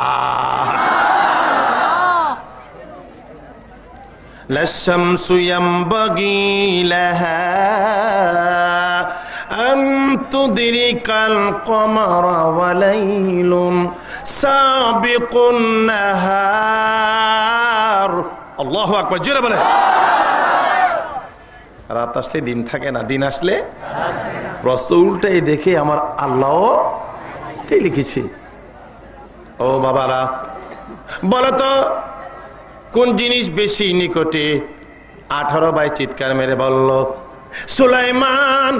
লাশামসু ইয়ামবাগি লাহা আন তুদরিকাল কমারা ওয়া লাইলুন সাবিকুন নাহার। আল্লাহু আকবার, জোরে বলে। রাত আসলে দিন থাকে না, দিন আসলে প্রশ্ন উল্টাই দেখে আমার আল্লাহ তাই লিখেছে। ও বাবারা বলতো কোন জিনিস বেশি নিকটে? 18 ভাই চিৎকার মেরে বলল সুলাইমান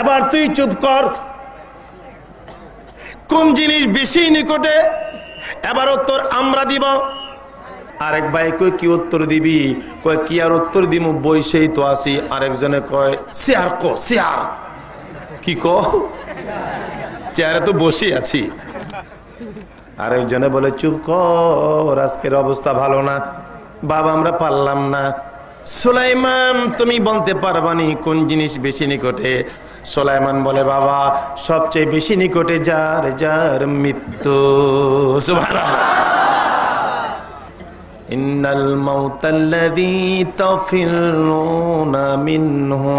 এবার তুই চুপ কর। কোন জিনিস বেশি নিকটে? এবার উত্তর আমরা দিব। আরেক ভাই কই কি উত্তর দিবি? কয় কি আর উত্তর দিব, বইসেই তো আসি। আরেকজনে কয় চেয়ার কো, চেয়ার। কি কো? চেয়ারে তো বসে আছি। আরেকজনে বলে চুপ কর, আজকের অবস্থা ভালো না বাবা, আমরা পারলাম না। সুলাইমান তুমি বলতে পারবানি কোন জিনিস বেশি নিকটে? সুলাইমান বলে বাবা সবচেয়ে বেশি নিকটে যার যার মৃত্যু। সুবহানাল্লাহ। ইন্নাল মাউতাল্লাযী তাফিরুনা মিনহু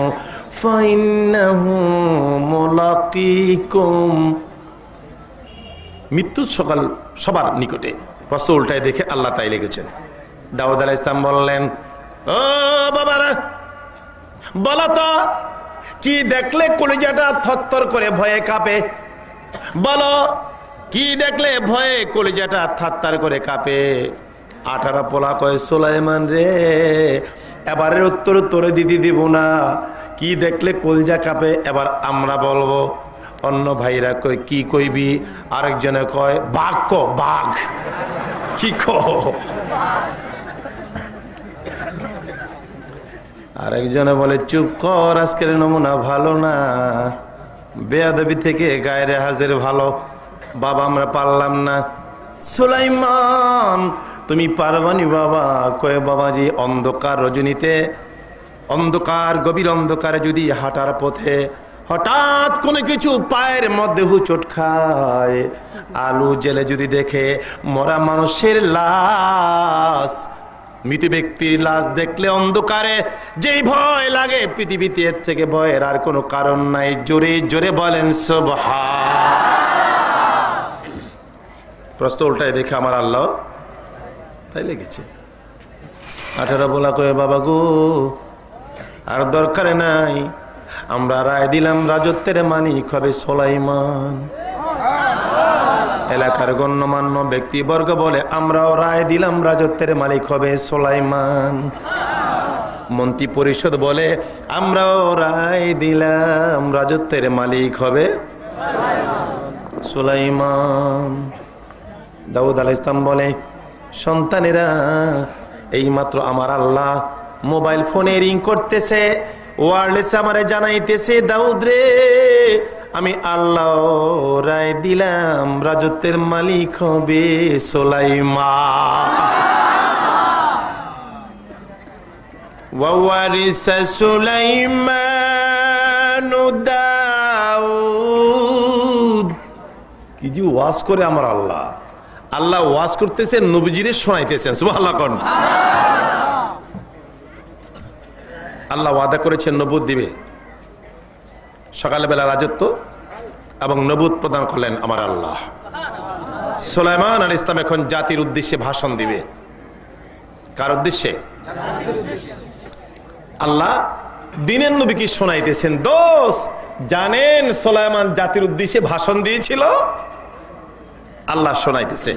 ফাইন্নাহু মুলাকীকুম। মৃত্যু সবার নিকটে। প্রশ্ন উল্টায় দেখে আল্লাহ তাই লিখেছেন। দাউদ আলাইহিস সালাম বললেন ও বাবারা বলো তো কি দেখলে কলিজাটা থরথর করে ভয়ে কাঁপে? বলো কি দেখলে ভয়ে কলিজাটা থরথর করে কাঁপে? 18 পোলা কয় সুলাইমান রে এবারের উত্তর তোরে দিদি দিব না। কি দেখলে কলিজা কাঁপে এবার আমরা বলবো। অন্য ভাইরা কয় কি কইবি? আরেকজনে কয় বাঘ কো, বাঘ। কি কো? আরেকজনে বলে চুপ কর, আজকের নমুনা ভালো না, বেয়াদবি থেকে গায়রে হাজির ভালো। বাবা আমরা পারলাম না। সুলাইমান তুমি পারবানি বাবা? কয়ে বাবাজি অন্ধকার রজনীতে, অন্ধকার গভীর অন্ধকারে যদি হাঁটার পথে হঠাৎ কোনো কিছু পায়ের মধ্যে হুচট খায়, আলু জেলে যদি দেখে মরা মানুষের লাশ, মৃত ব্যক্তির লাশ দেখলে অন্ধকারে যেই ভয় লাগে পৃথিবীতে এর থেকে ভয়ের আর কোনো কারণ নাই। জোরে জোরে বলেন সুবহান। প্রশ্ন উল্টায় দেখে আমার আল্লাহ তাই লেগেছে। 18 বলা কয়ে বাবা গো আর দরকার নাই, আমরা রায় দিলাম রাজত্বের মালিক হবে সুলাইমান। এলাকার গণ্যমান্য ব্যক্তিবর্গ বলে আমরাও রায় দিলাম রাজত্বের মালিক হবে সুলাইমান। মন্ত্রী পরিষদ বলে আমরাও রায় দিলাম রাজত্বের মালিক হবে সুলাইমান। দাউদ আলাইহিস সালাম বলে সন্তানেরা এইমাত্র আমার আল্লাহ মোবাইল ফোনে রিং করতেছে, ওয়্যারলেস আমারে জানাইতেছে দাউদ রে আমি আল্লাহ রায় দিলাম রাজত্বের মালিক হবে সুলাইমান। ওয়ারিসা সুলাইমান দাউদ। কি যে ওয়াজ করে আমার আল্লাহ, আল্লাহ ওয়াজ করতেছেন নবীজিরে শোনাইতেছেন। সুবহানাল্লাহ কোন আল্লাহ ওয়াদা করেছেন নবুত দিবে, সকালবেলা রাজত্ব এবং নবুত প্রদান করলেন আমার আল্লাহ। সুলাইমান আলাইহিস সালাম এখন জাতির উদ্দেশ্যে ভাষণ দিবে। কার উদ্দেশ্যে? আল্লাহ দিনের নবীকে শোনাইতেছেন। দোষ জানেন সুলাইমান জাতির উদ্দেশ্যে ভাষণ দিয়েছিল, আল্লাহ শোনাইতেছে।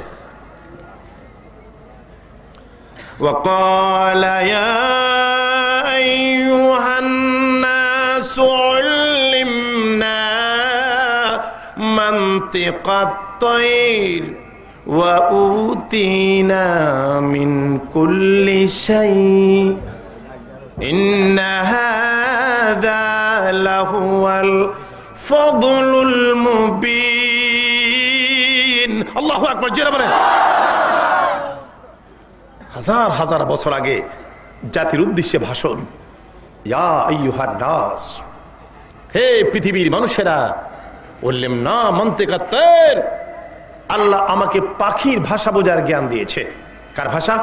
وقال يا أيها الناس মানতিকাত তায়র ওয়া উতিনা মিন কুল্লি শাই ইন্না হাযা লাহুয়াল ফাদলুল মুবিন। আল্লাহু আকবার। জোরে বলেন। হাজার হাজার বছর আগে জাতির উদ্দেশ্যে ভাষণ। ইয়া আইয়ুহান নাস, হে পৃথিবীর মানুষেরা, বললেন না মানতিকাত তায়র, আল্লাহ আমাকে পাখির ভাষা বোঝার জ্ঞান দিয়েছে। কার ভাষা?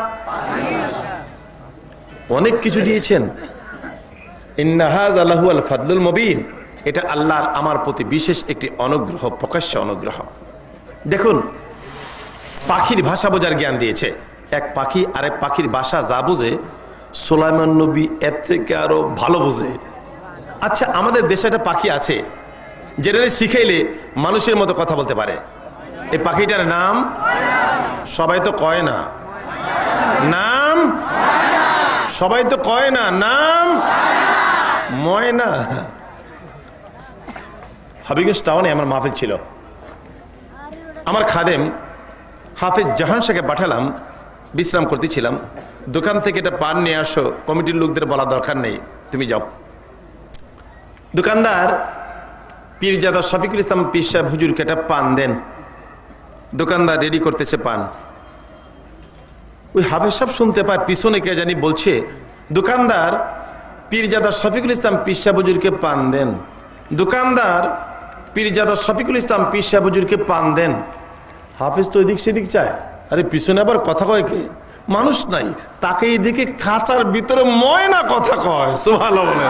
অনেক কিছু দিয়েছেন। ইন্না হাযা লাহুয়াল ফাদলুল মুবিন, এটা আল্লাহর আমার প্রতি বিশেষ একটি অনুগ্রহ, প্রকাশ্য অনুগ্রহ। দেখুন, পাখির ভাষা বোঝার জ্ঞান দিয়েছে। এক পাখি আরেক পাখির ভাষা যা বোঝে, সুলাইমান নবী এর থেকে আরো ভালো বোঝে। আচ্ছা, আমাদের দেশে একটা পাখি আছে যেটা শিখাইলে মানুষের মতো কথা বলতে পারে। এই পাখিটার নাম সবাই তো কয় না, নাম সবাই তো কয় না, নাম ময়না। হাবিগঞ্জ টাউনে আমার মাহফিল ছিল। আমার খাদেম হাফেজ জাহান শাহকে পাঠালাম, বিশ্রাম করতেছিলাম। দোকান থেকে এটা পান নিয়ে আসো, কমিটির লোকদের বলা দরকার নেই, তুমি যাও। দোকানদার পীরজাদা শফিকুল ইসলাম পীর সাহেব হুজুরকে একটা পান দেন। দোকানদার রেডি করতেছে পান। ওই হাফেজ সাহেব শুনতে পায় পিছনে কে জানি বলছে, দোকানদার পীরজাদা শফিকুল ইসলাম পীর সাহেব হুজুরকে পান দেন। দোকানদার পীরজাদা শফিকুল ইসলাম পীর সাহেব হুজুরকে পান দেন। হাফেজ তো এদিক সেদিক চায়, আরে পিছনে আবার কথা কয় কে? মানুষ নাই, তাকে এদিকে খাঁচার ভিতরে ময়না কথা কয়। সুবহানাল্লাহ বলে।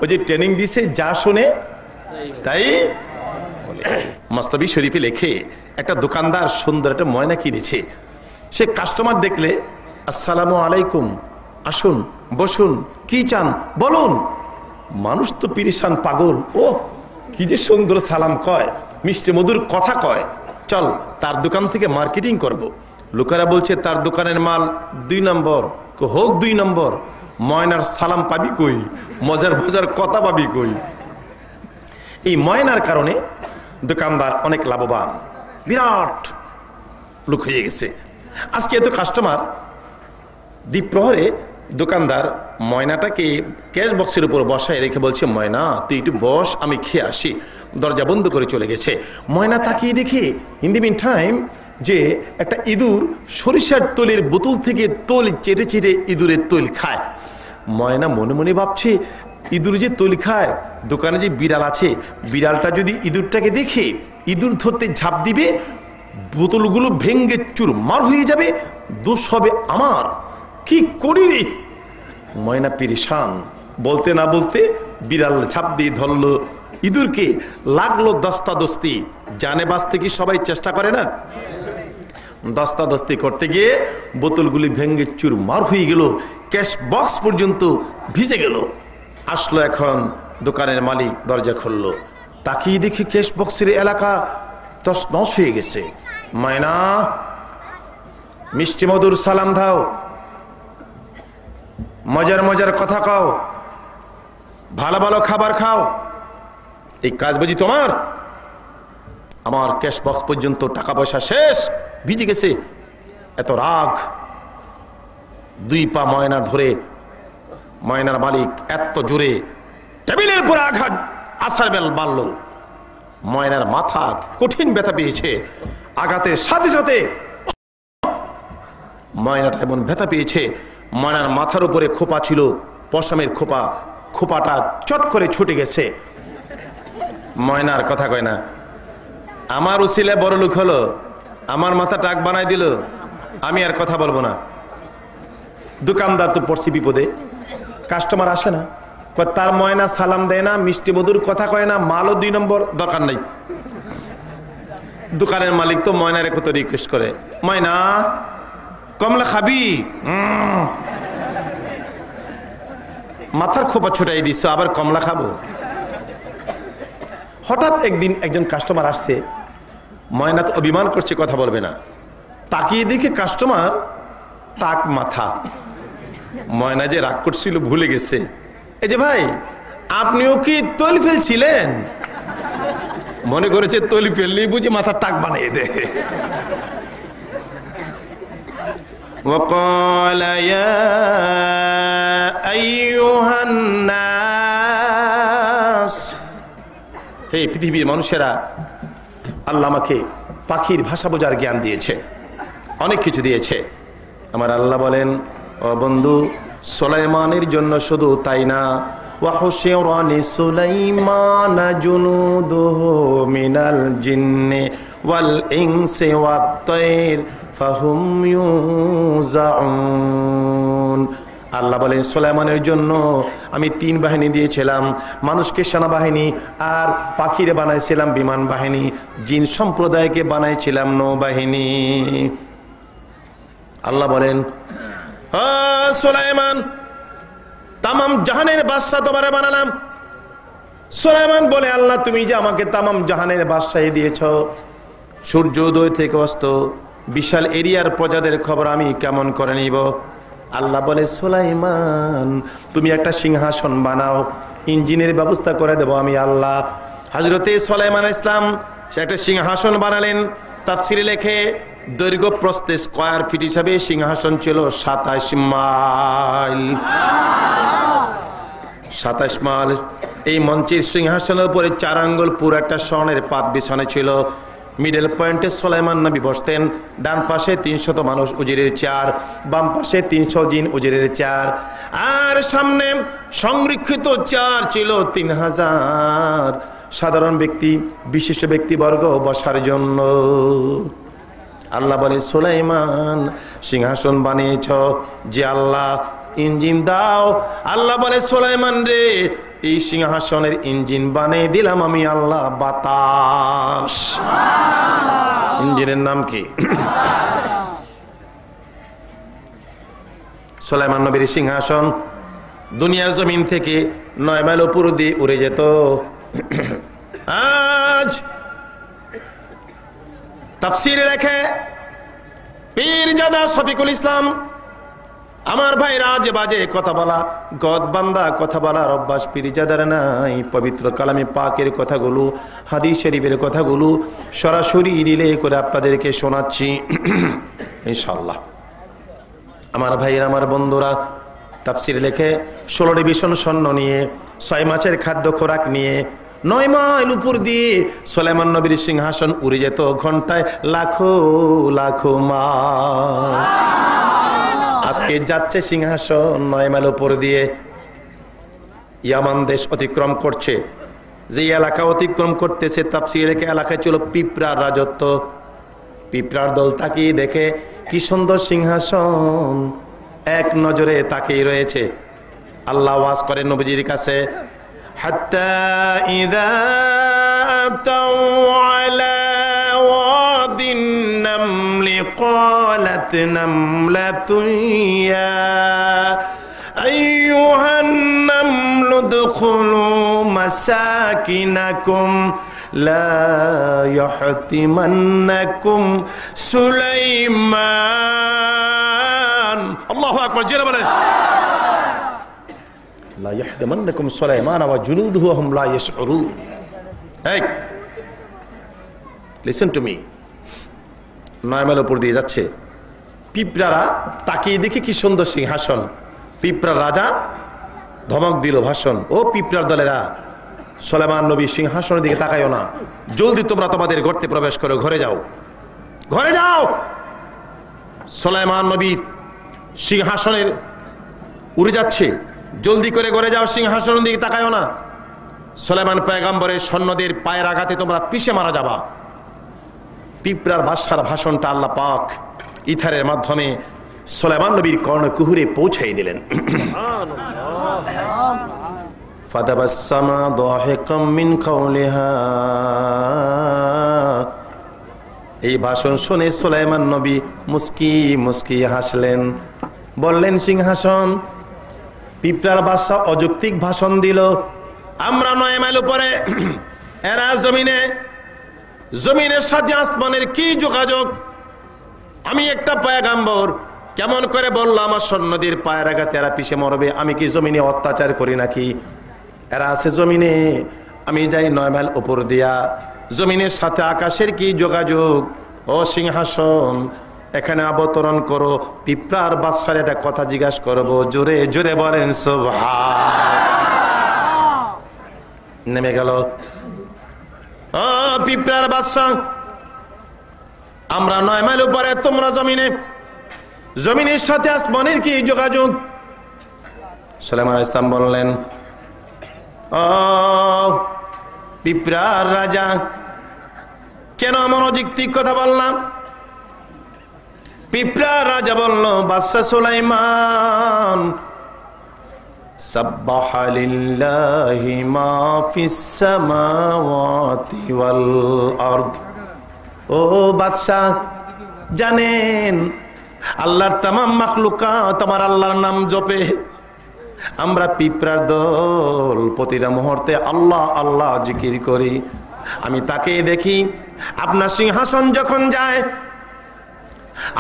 ওই যে ট্রেনিং দিছে, যা শুনে তাই বলে। মস্তবি শরীফে লেখে, একটা দোকানদার সুন্দর একটা ময়না কিনেছে। সে কাস্টমার দেখলে, আসসালামু আলাইকুম, আসুন বসুন, কি চান বলুন। মানুষ তো পিরিশান পাগল, ও কি যে সুন্দর সালাম কয়, মিষ্টি মধুর কথা কয়, চল তার দোকান থেকে মার্কেটিং করব। লোকেরা বলছে তার দোকানের মাল 2 নম্বর, হোক 2 নম্বর, ময়নার সালাম পাবি কই, মজার মজার কথা পাবি কই। এই ময়নার কারণে দোকানদার অনেক লাভবান, বিরাট লোক হয়ে গেছে। আজকে এত কাস্টমার, দ্বীপ্রহরে দোকানদার ময়নাটাকে ক্যাশ বক্সের উপর বসায় রেখে বলছে, ময়না তুই একটু বস, আমি খেয়ে আসি। দরজা বন্ধ করে চলে গেছে। ময়না তাকিয়ে দেখে ইন দি মিন টাইম যে একটা ইঁদুর সরিষার তৈলের বোতল থেকে তৈল চেটে চেটে ইঁদুরের তৈল খায়। ময়না মনে মনে ভাবছে, ইঁদুর যে তৈল খায়, দোকানে যে বিড়াল আছে, বিড়ালটা যদি ইঁদুরটাকে দেখে ইঁদুর ধরতে ঝাঁপ দিবে, বোতলগুলো ভেঙ্গে চুরমার হয়ে যাবে, দোষ হবে আমার, কি করি রে। ময়না পেরেশান, বলতে না বলতে বিড়াল ঝাঁপ দিয়ে ধরলো ইঁদুরকে, লাগলো দস্তাদস্তি। জানে বাঁচতে কি সবাই চেষ্টা করে না? দস্তাদস্তি করতে গিয়ে বোতলগুলি ভেঙ্গে চুরমার হয়ে গেল, ক্যাশ বক্স পর্যন্ত ভিজে গেল। আসলো এখন দোকানের মালিক, দরজা খুললো, তাকিয়ে দেখি ক্যাশ বক্সের এলাকা তছনছ হয়ে গেছে। ময়না মিষ্টি মধুর সালাম দাও, মজার মজার কথা কও, ভালো ভালো খাবার খাও, এই কাজ বুঝি তোমার? আমার ক্যাশ বক্স পর্যন্ত টাকা পয়সা শেষ, ভিজে গেছে। এত রাগ, 2 পা ময়না ধরে ময়নার মালিক এত জোরে টেবিলের পরে আঘাত আছাড় বেল মারল। ময়নার মাথা কঠিন ব্যথা পেয়েছে। আঘাতের সাথে সাথে ময়নাটা এমন ব্যথা পেয়েছে, ময়নার মাথার উপরে খোপা ছিল, পশমের খোপা, খোপাটা চট করে ছুটে গেছে। ময়নার কথা কয় না, আমার উসিলে বড় লোক হলো, আমার মাথা টাক বানাই দিল, আমি আর কথা বলবো না। দোকানদার তো পড়ছি বিপদে, কাস্টমার আসে না, তার ময়না সালাম দেয় না, মিষ্টি মধুর কথা কয় না, মালও 2 নম্বর, দরকার নাই। দোকানের মালিক তো ময়নারে কত রিকোয়েস্ট করে, ময়না কমলা খাবি, মাথার খোপা ছুটাই দিচ্ছ, আবার কমলা খাবো। হঠাৎ একদিন একজন কাস্টমার আসছে, ময়না তো অভিমান করছে, কথা বলবে না। তাকিয়ে দেখে কাস্টমার টাক মাথা। ময়না যে রাগ করছিল ভুলে গেছে, এই যে ভাই আপনিও কি তৈল ফেলছিলেন? মনে করেছে তলি ফেললেই বুঝি মাথার টাক বানিয়ে দে। وقال يا أيها الناس, হে পৃথিবীর মানুষেরা, আল্লাহ আমাকে পাখির ভাষা বোঝার জ্ঞান দিয়েছে, অনেক কিছু দিয়েছে। আমার আল্লাহ বলেন, ও বন্ধু, সুলাইমানের জন্য শুধু তাই না, وحشر لسليمان جنوده من الجن والإنس والطير فهم يوزعون। আল্লাহ বলেন, সুলাইমানের জন্য আমি 3 বাহিনী দিয়েছিলাম, মানুষকে সেনাবাহিনী, আর পাখিরে বানাইছিলাম বিমান বাহিনী, জিন সম্প্রদায়কে বানাইছিলাম নৌবাহিনী। আল্লাহ বলেন, সুলাইমান, তামাম জাহানের বাদশা তোমারে বানালাম। সুলাইমান বলে, আল্লাহ তুমি যে আমাকে তামাম জাহানের বাদশাহী দিয়েছ, সূর্য উদয় থেকে অস্ত বিশাল এরিয়ার প্রজাদের খবর আমি কেমন করে নিব? আল্লাহ বলে, সুলাইমান তুমি একটা সিংহাসন বানাও, ইঞ্জিনের ব্যবস্থা করে দেব আমি আল্লাহ। হযরতে সুলাইমান ইসলাম সে একটা সিংহাসন বানালেন। তাফসিরে লেখে, দৈর্ঘ্য প্রস্থে স্কয়ার ফিট হিসাবে সিংহাসন ছিল 27 মাইল। 27 মাইল। এই মঞ্চের সিংহাসনের উপরে 4 আঙ্গুল পুরো একটা স্বর্ণের পাত বিছানো ছিল। মিডল পয়েন্টে সুলাইমান নবী বসতেন। ডান পাশে 300 মানুষ উজিরের 4, বাম পাশে 300 জিন উজিরের 4, আর সামনে সংরক্ষিত 4 ছিল 3000 সাধারণ ব্যক্তি, বিশিষ্ট ব্যক্তিবর্গ বসার জন্য। আল্লাহ বলে, সুলাইমান সিংহাসন বানিয়েছ যে আল্লাহ, ইঞ্জিন দাও। আল্লাহ বলে, সুলাইমান রে, এই সিংহাসনের ইঞ্জিন বানিয়ে দিলাম আমি আল্লাহ, বাতাস। ইঞ্জিনের নাম কি? সুলাইমান নবীর সিংহাসন দুনিয়ার জমিন থেকে 9 মাইল উপর দিয়ে উড়ে যেত। আজ তাফসীরে লেখে, পীরজাদা শফিকুল ইসলাম, আমার ভাই, রাজে বাজে কথা বলা, গদ বান্দা কথা বলার অভ্যাস পীরজাদার নাই। পবিত্র কালামে পাকের কথাগুলো, হাদিস শরীফের কথাগুলো সরাসরি রিলে করে আপনাদেরকে শোনাচ্ছি ইনশাআল্লাহ। আমার ভাইয়ের, আমার বন্ধুরা, তাফসীরে লেখে 16 ডিভিশন সৈন্য নিয়ে, 6 মাসের খাদ্য খোরাক নিয়ে 9 মাইল উপর দিয়ে সুলাইমান নবীর সিংহাসন উড়ে যেত ঘন্টায় লাখো লাখো মাইল। আজকে যাচ্ছে সিংহাসন 9 মাইল উপর দিয়ে, ইয়ামান দেশ অতিক্রম করছে। যে এলাকা অতিক্রম করতেছে, তাফসীরে লেখে এলাকায় ছিল পিঁপড়ার রাজত্ব। পিঁপড়ার দল তাকিয়ে দেখে কি সুন্দর সিংহাসন, এক নজরে তাকিয়ে রয়েছে। আল্লাহ ওয়াজ করেন নবীজির কাছে, হাত্তা ইযা আতাউ আলা ওয়াদিন নামলি ক্বালাত নামলাতুন ইয়া আইয়ুহান নামলু দুখুলু মাসাকিনাকুম লা ইয়াহতিমান্নাকুম সুলাইমান। আল্লাহু আকবার, জোরে বলেন, লা ইয়াহতিমান্নাকুম সুলাইমান ওয়া জুনুদুহু হুম লা ইয়াশউরুন। এই লিসেন টু মি। 9 মাইল উপর দিয়ে যাচ্ছে, পিঁপড়ারা তাকিয়ে দেখে কি সুন্দর সিংহাসন। পিঁপড়ার রাজা ধমক দিল ভাষণ, ও পিঁপড়ার দলেরা, সুলাইমান নবী সিংহাসনের দিকে তাকায়ও না, জলদি তোমরা তোমাদের গর্তে প্রবেশ করো, ঘরে যাও, ঘরে যাও। সুলাইমান নবীর সিংহাসনের উড়ে যাচ্ছে, জলদি করে ঘরে যাও, সিংহাসনের দিকে তাকায়ও না। সুলাইমান পয়গম্বরের সৈন্যদের পায়ের আঘাতে তোমরা পিষে মারা যাবা। পিঁপড়ার বাদশার ভাষণটা আল্লাহ পাক ইথারের মাধ্যমে সুলাইমান নবীর কর্ণকুহুরে পৌঁছাই দিলেন। ফাতাবাসসামা দাহিকাম মিন কাওলিহা। এই ভাষণ শুনে সুলাইমান নবী মুস্কি মুস্কি হাসলেন, বললেন, সিংহাসন। পিঁপড়ার বাদশা অযৌক্তিক ভাষণ দিল, আমরা 9 মাইল উপরে, এরা জমিনে, জমিনের সাথে আসমানের কি যোগাযোগ? আমি একটা পয়গম্বর, কেমন করে বললাম আমার সৈন্যদের পায়ের আঘাতে এরা পিছে মরবে? আমি কি জমিনে অত্যাচার করি নাকি? এরা আছে জমিনে, আমি যাই 9 মাইল উপর দিয়া, জমিনের সাথে আকাশের কি যোগাযোগ? ও সিংহাসন, এখানে অবতরণ করো। পিঁপড়ার বাদশার একটা কথা জিজ্ঞাসা করবো, জোরে জোরে বলেন সুবহান। নেমে গেল। ও পিঁপড়ার বাদশা, আমরা 9 মাইল উপরে, তোমরা জমিনে, জমিনের সাথে আসমানের কি যোগাযোগ? সুলাইমান আলাইহিস সালাম বললেন, ও পিঁপড়ার রাজা, কেন এমন অযৌক্তিক কথা বললাম? পিঁপড়ার রাজা বলল, বাদশা সুলাইমান, সাব্বাহা লিল্লাহি মা ফিস সামাওয়াতি ওয়াল আরদ। ও বাদশা, জানেন আল্লাহর তামাম মাখলুকাত আমার আল্লাহর নাম জপে। আমরা পিঁপড়ার দল প্রতিটা মুহূর্তে আল্লাহ আল্লাহ জিকির করি। আমি তাকে দেখি, আপনার সিংহাসন যখন যায়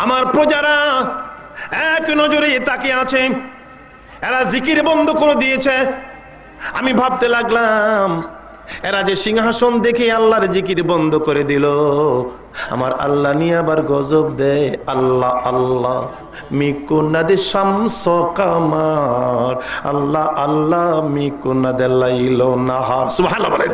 আমার প্রজারা এক নজরে তাকিয়ে আছে, এরা জিকির বন্ধ করে দিয়েছে। আমি ভাবতে লাগলাম, এরা যে সিংহাসন দেখে আল্লাহর জিকির বন্ধ করে দিল, আমার আল্লাহ নিয়ে আবার গজব দেয়। আল্লাহ আল্লাহ মিকুনাদে শামস কামার, আল্লাহ আল্লাহ মিকুনাদে লাইল নাহার। সুবহানাল্লাহ বলেন।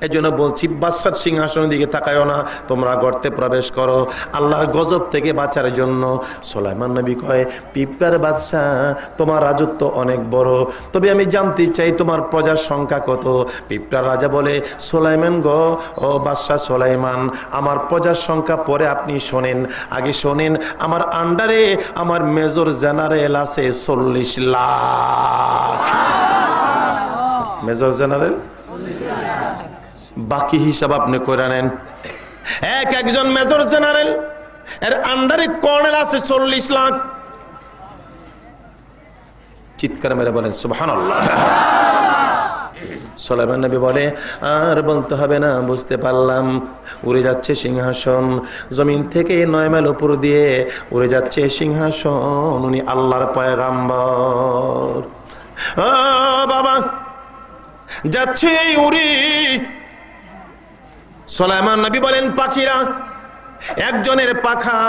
এজন্য বলছি, বাদশার সিংহাসনের দিকে তাকায়ও না, তোমরা গর্তে প্রবেশ করো আল্লাহর গজব থেকে বাঁচার জন্য। সুলাইমান নবী কয়, পিঁপড়ার বাদশা, তোমার রাজত্ব অনেক বড়, তবে আমি জানতে চাই তোমার প্রজার সংখ্যা কত? পিঁপড়ার রাজা বলে, সুলাইমান গো, ও বাদশা সুলাইমান, আমার প্রজার সংখ্যা পরে আপনি শোনেন, আগে শোনেন আমার আন্ডারে আমার মেজর জেনারেল আছে 40 লাখ। মেজর জেনারেল, বাকি হিসাব আপনি করে নেন। একজন মেজর জেনারেল এর আন্ডারে কর্নেল আছে 40 লাখ। চিৎকার মেরে বলেন সুবহানাল্লাহ। সুলাইমান নবী বলে, আর বলতে হবে না, বুঝতে পারলাম। উড়ে যাচ্ছে সিংহাসন, জমিন থেকে 9 মাইল উপর দিয়ে উড়ে যাচ্ছে সিংহাসন। উনি আল্লাহর পয়গাম্বর। ও বাবা, যাচ্ছে উড়ি। সুলাইমান নবী বলেন, পাখিরা একজনের পাখা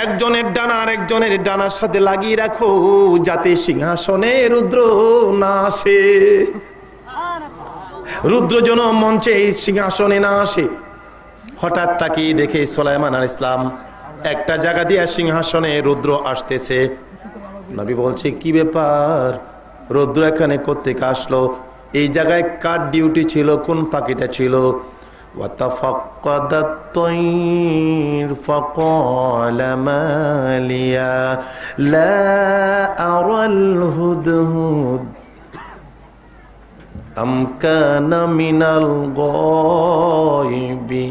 একজনের ডানা আর একজনের ডানার সাথে লাগিয়ে রাখো, যাতে সিংহাসনে রুদ্র না আসে, রুদ্র যেন মঞ্চে সিংহাসনে না আসে। হঠাৎ তাকিয়ে দেখে সুলাইমান আলাইহিস সালাম একটা জায়গা দিয়ে সিংহাসনে রুদ্র আসতেছে। নবী বলছে, কি ব্যাপার, রুদ্র এখানে কোত্থেকে আসলো? এই জায়গায় কার ডিউটি ছিল? কোন পাখিটা ছিল? وتفقد الطير فقال ما لي لا أرى الهدهد أم كان من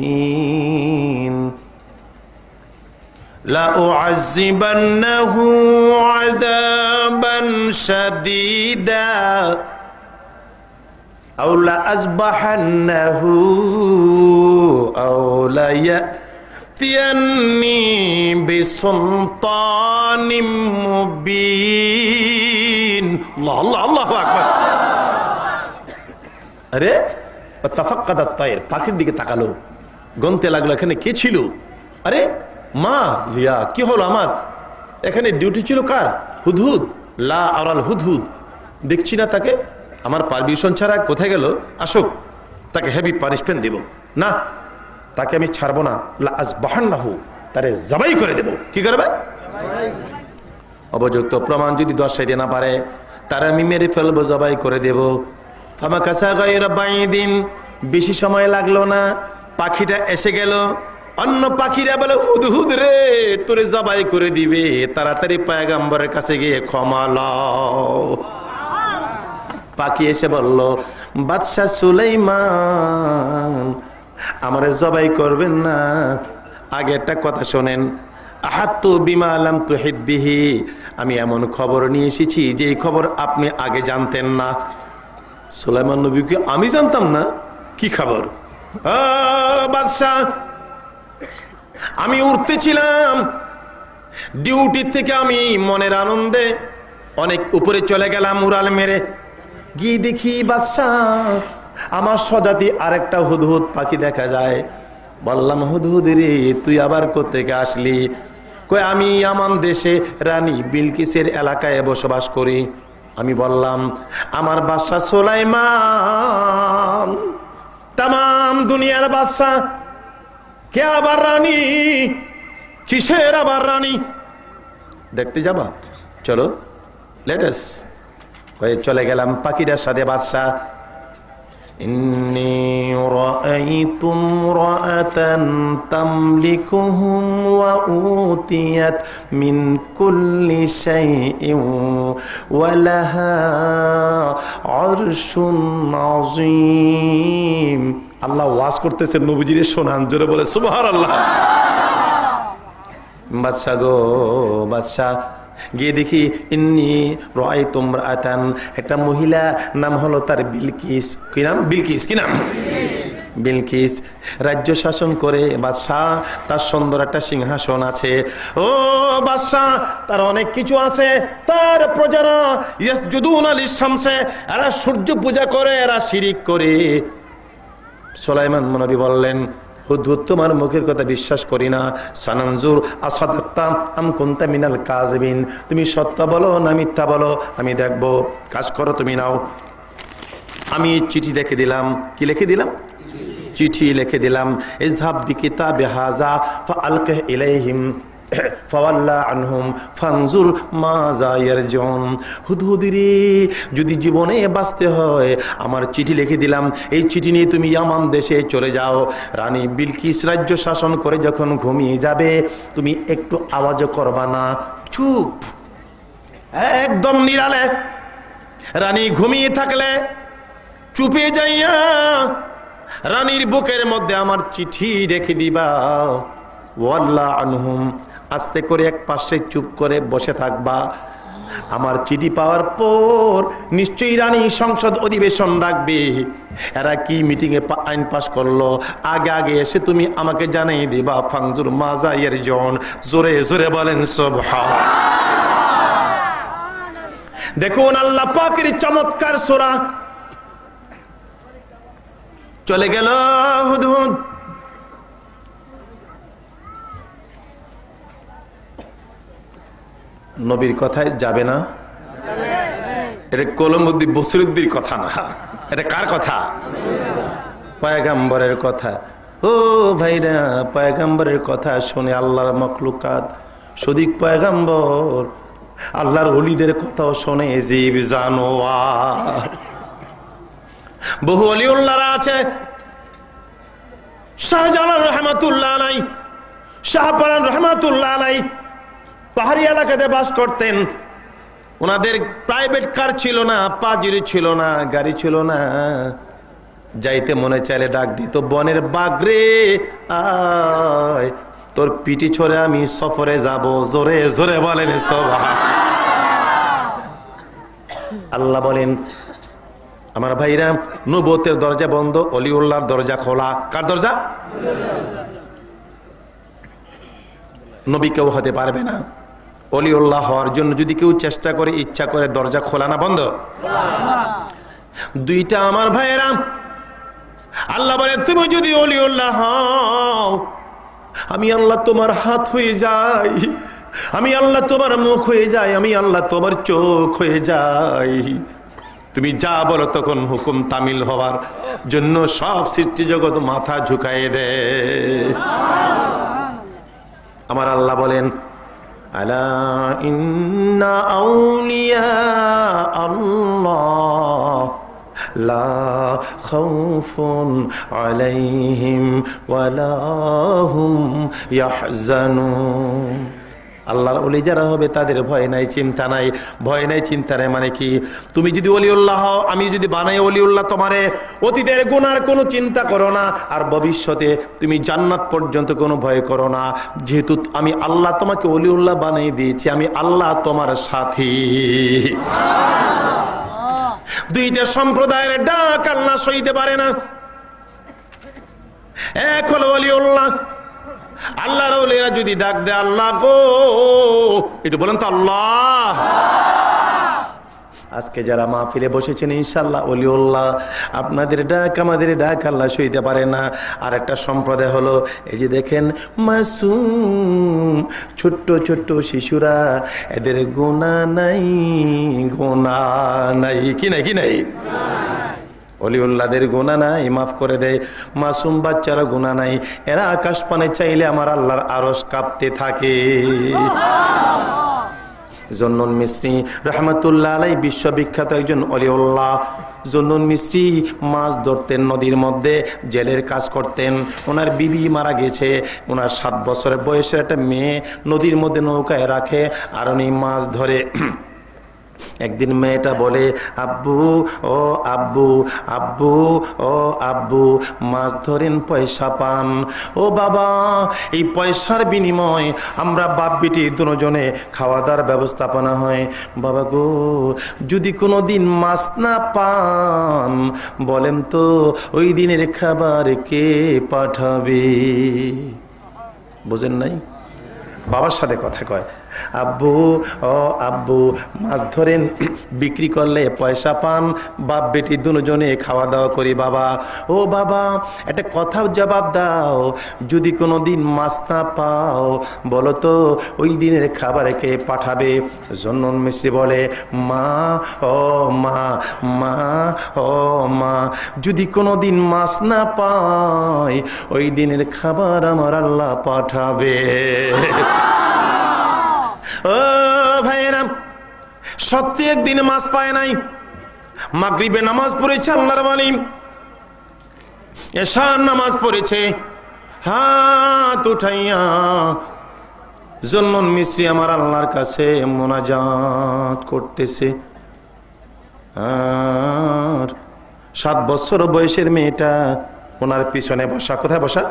الغائبين لأعذبنه عذابا شديدا أو لأذبحنه أو ليأتيني بسلطان مبين الله الله الله أكبر আরে তাফাক্কাদাত তায়র, পাখির দিকে তাকালো, গন্তে লাগলো এখানে কে ছিল? আরে মা লিয়া, কি হলো আমার? এখানে ডিউটি ছিল কার? হুদহুদ। লা আরাল হুদহুদ, দেখছি না তাকে, আমার পারমিশন ছাড়া কোথায় গেল? আসুক, তাকে হেভি পানিশমেন্ট দেব। না, তাকে আমি ছাড়বো না। লা আযবাহান্নাহু, তারে জবাই করে দেব। কি করবে? অবযুক্ত প্রমাণ যদি দর্শাইতে না পারে, তারা আমি মেরে ফেলবো, জবাই করে দেব। ফামাকাসা গায়রা বাইদিন, বেশি সময় লাগলো না, পাখিটা এসে গেল। অন্য পাখিরা বলে, হুদহুদ রে, তোরে জবাই করে দিবে, তাড়াতাড়ি পয়গম্বরের কাছে গিয়ে ক্ষমা লও। পাখি এসে বলল, বাদশা সুলাইমান, আমারে জবাই করবেন না, আগে একটা কথা শোনেন। আহাত্তু বিমা লাম তুহিত বিহি, আমি এমন খবর নিয়ে এসেছি যে এই খবর আপনি আগে জানতেন না। সুলাইমান নবীকে, আমি জানতাম না? কি খবর? বাদশা, আমি উঠতেছিলাম ডিউটি থেকে, আমি মনের আনন্দে অনেক উপরে চলে গেলাম উড়াল মেরে। গিয়ে দেখি বাদশা আমার স্বজাতি আরেকটা হুদহুদ পাখি দেখা যায়। বললাম, হুদহুদ রে, তুই আবার কোত্থেকে আসলি? কই, আমি ইয়ামান দেশে রানী বিলকিসের এলাকায় বসবাস করি। আমি বললাম, আমার বাদশা সুলাইমান তাম দুনিয়ার বাদশা, কে আবার রানী? কিসের আবার রানী? দেখতে যাবা? চলো, লেটস। চলে গেলাম পাখিটার সাথে। বাদশা, ইন্নী রাআইতু ইমরাআতান তামলিকুহুম ওয়া উতিয়াত মিন কুল্লি শাইইন ওয়া লাহা আরশুন আযীম। আল্লাহ ওয়াজ করতেছে, নবীজিরে শোনান, জোরে বলে সুবহানাল্লাহ। বাদশা গো বাদশা, গিয়ে দেখি ইন্নী রাআইতু ইমরাআতান, একটা মহিলা, নাম হলো তার বিলকিস। কি নাম? বিলকিস। কি নাম? বিলকিস রাজ্য শাসন করে। বাদশাহ, তার সুন্দর একটা সিংহাসন আছে। ও বাদশাহ, তার অনেক কিছু আছে। তার প্রজারা ইয়াসজুদুনা লিশ-শামসে, এরা সূর্য পূজা করে, এরা শিরিক করে। সুলাইমান নবী বললেন, হুদহুদ, তোমার মুখের কথা বিশ্বাস করি না। সানানজুর আসাদাক্তা আম কুনতা মিনাল কাযিবিন, তুমি সত্য বলো না মিথ্যা বলো, আমি দেখবো। কাজ করো, তুমি নাও। আমি চিঠি লিখে দিলাম। কি লিখে দিলাম? চিঠি লিখে দিলাম। ইযহাব বিকিতাবি হাযা ফাআলকিহ ইলাইহিম ফাওয়াল্লা আনহুম ফানজুর মাযা ইয়ারজুন। হুদহুদিরে, যদি জীবনে বাঁচতে হয়, আমার চিঠি লিখে দিলাম, এই চিঠি নিয়ে তুমি ইয়ামান দেশে চলে যাও। রানী বিলকিস রাজ্য শাসন করে যখন ঘুমিয়ে যাবে, তুমি একটু আওয়াজও করবা না, চুপ, একদম নিরালে। রানী ঘুমিয়ে থাকলে চুপে যাইয়া রানীর বুকের মধ্যে আমার চিঠি রেখে দিবা। ওয়াল্লা আনহুম, আস্তে করে এক পাশে চুপ করে বসে থাকবা। আমার চিঠি পাওয়ার পর নিশ্চয়ই রানী সংসদ অধিবেশন রাখবে। এরা কি মিটিং এ আইন পাস করলো, আগে আগে এসে তুমি আমাকে জানিয়ে দিবা। ফানজুর মাযা ইয়ারজুন, জোরে জোরে বলেন সুবহান। দেখুন আল্লাহ পাকের চমৎকার সূরা। চলে গেল হুদহুদ। নবীর কথায় যাবে না? এটা কলমউদ্দিন বসিরউদ্দির কথা না, এটা কার কথা? পয়গম্বরের কথা। ও ভাইরা, পয়গম্বরের কথা শুনে আল্লাহর মখলুকাত, সদিক পয়গম্বর, আল্লাহর ওলিদের কথাও শোনে জীব জানোয়ার। বহু ওলিউল্লাহরা আছে। শাহজালাল রহমাতুল্লাহ আলাই, শাহপরান রহমাতুল্লাহ আলাই পাহাড়ি এলাকাতে বাস করতেন। ওনাদের প্রাইভেট কার ছিল না, পাজিরি ছিল না, গাড়ি ছিল না। যাইতে মনে চাইলে ডাক দিত, বনের বাঘ রে আয়, তোর পিটি ছড়ে আমি সফরে যাব। জোরে জোরে বলেন সুবহান। আল্লাহ বলেন, আমার ভাইরা, নবুয়তের দরজা বন্ধ, অলিউল্লাহর দরজা খোলা। কার দরজা? নবী কেউ হতে পারবে না। অলিউল্লাহ হওয়ার জন্য যদি কেউ চেষ্টা করে, ইচ্ছা করে, দরজা খোলা না বন্ধ? দুইটা আমার ভাইয়েরা। আল্লাহ বলে, তুমি যদি অলিউল্লাহ হও, আমি আল্লাহ তোমার হাত হয়ে যাই, আমি আল্লাহ তোমার মুখ হয়ে যাই, আমি আল্লাহ তোমার চোখ হয়ে যাই। তুমি যা বলো তখন হুকুম তামিল হওয়ার জন্য সব সৃষ্টি জগৎ মাথা ঝুঁকাইয়ে দে। আমার আল্লাহ বলেন, আলা ইন্না আউলিয়া আল্লাহ লা খাউফুন আলাইহিম ওয়ালা হুম ইয়াহজানুন। আল্লাহর ওলি যারা হবে তাদের ভয় নাই, চিন্তা নাই। ভয় নাই, চিন্তা নাই মানে কি? তুমি যদি ওলিউল্লাহ হও, আমি যদি বানাই ওলিউল্লাহ তোমারে, অতীতের গুনার কোনো চিন্তা করো না, আর ভবিষ্যতে তুমি জান্নাত পর্যন্ত কোনো ভয় করো না। যেহেতু আমি আল্লাহ তোমাকে ওলিউল্লাহ বানিয়ে দিয়েছি, আমি আল্লাহ তোমার সাথী। দুইটা সম্প্রদায়ের ডাক আল্লাহ সইতে পারে না। এক হলো ওলিউল্লাহ, আল্লাহর ওলিরা যদি ডাক দেয় আল্লাহ গো, একটু বলেন তো আল্লাহ। আজকে যারা মাহফিলে বসেছেন ইনশাআল্লাহ ওলিউল্লাহ, আপনাদের ডাক আমাদের ডাক আল্লাহ সইতে পারে না। আর একটা সম্প্রদায় হলো এই যে দেখেন মাসুম ছোট্ট ছোট্ট শিশুরা, এদের গুনাহ নাই, গুনাহ নাই, কি নাই, কি নাই, অলিউল্লাদের গুনাহ নাই, মাফ করে দেয়। মাসুম বাচ্চারা গুনাহ নাই, এরা আকাশ পানে চাইলে আমার আল্লাহর আরশ কাঁপতে থাকে। জন্নুন মিসরি রহমতুল্লাহ আলাই বিশ্ববিখ্যাত একজন অলিউল্লাহ। জন্নুন মিসরি মাছ ধরতেন নদীর মধ্যে, জেলের কাজ করতেন। ওনার বিবি মারা গেছে, ওনার 7 বছরের বয়সের একটা মেয়ে নদীর মধ্যে নৌকায় রাখে, আর উনি মাছ ধরে। একদিন মেয়েটা বলে, আব্বু ও আব্বু, আব্বু ও আব্বু, মাছ ধরেন পয়সা পান। ও বাবা, এই পয়সার বিনিময় আমরা বাপ বেটি দুজনে খাওয়া দাওয়ার ব্যবস্থাপনা হয়। বাবা গো, যদি কোনো দিন মাছ না পান, বলেন তো ওই দিনের খাবার কে পাঠাবে? বুঝেন নাই? বাবার সাথে কথা কয়, আব্বু ও আব্বু, মাছ ধরেন, বিক্রি করলে পয়সা পান, বাপ বেটি দুজনে খাওয়া দাওয়া করি। বাবা ও বাবা, একটা কথা জবাব দাও, যদি কোনো দিন মাছ না পাও, বলো তো ওই দিনের খাবার কে পাঠাবে? জন্নুন মিসরি বলে, মা ও মা, মা ও মা, যদি কোনো দিন মাছ না পাই, ওই দিনের খাবার আমার আল্লাহ পাঠাবে। ও ভাইয়েরা, সত্যি একদিন মাছ পায় নাই। মাগরিবে নামাজ পড়েছে আল্লাহর ওয়ালি, এশার নামাজ পড়েছে, হাত উঠাইয়া জন্নুন মিসরি আমার আল্লাহর কাছে মোনাজাত করতেছে। আর 7 বছর বয়সের মেয়েটা ওনার পিছনে বসা। কোথায় বসা?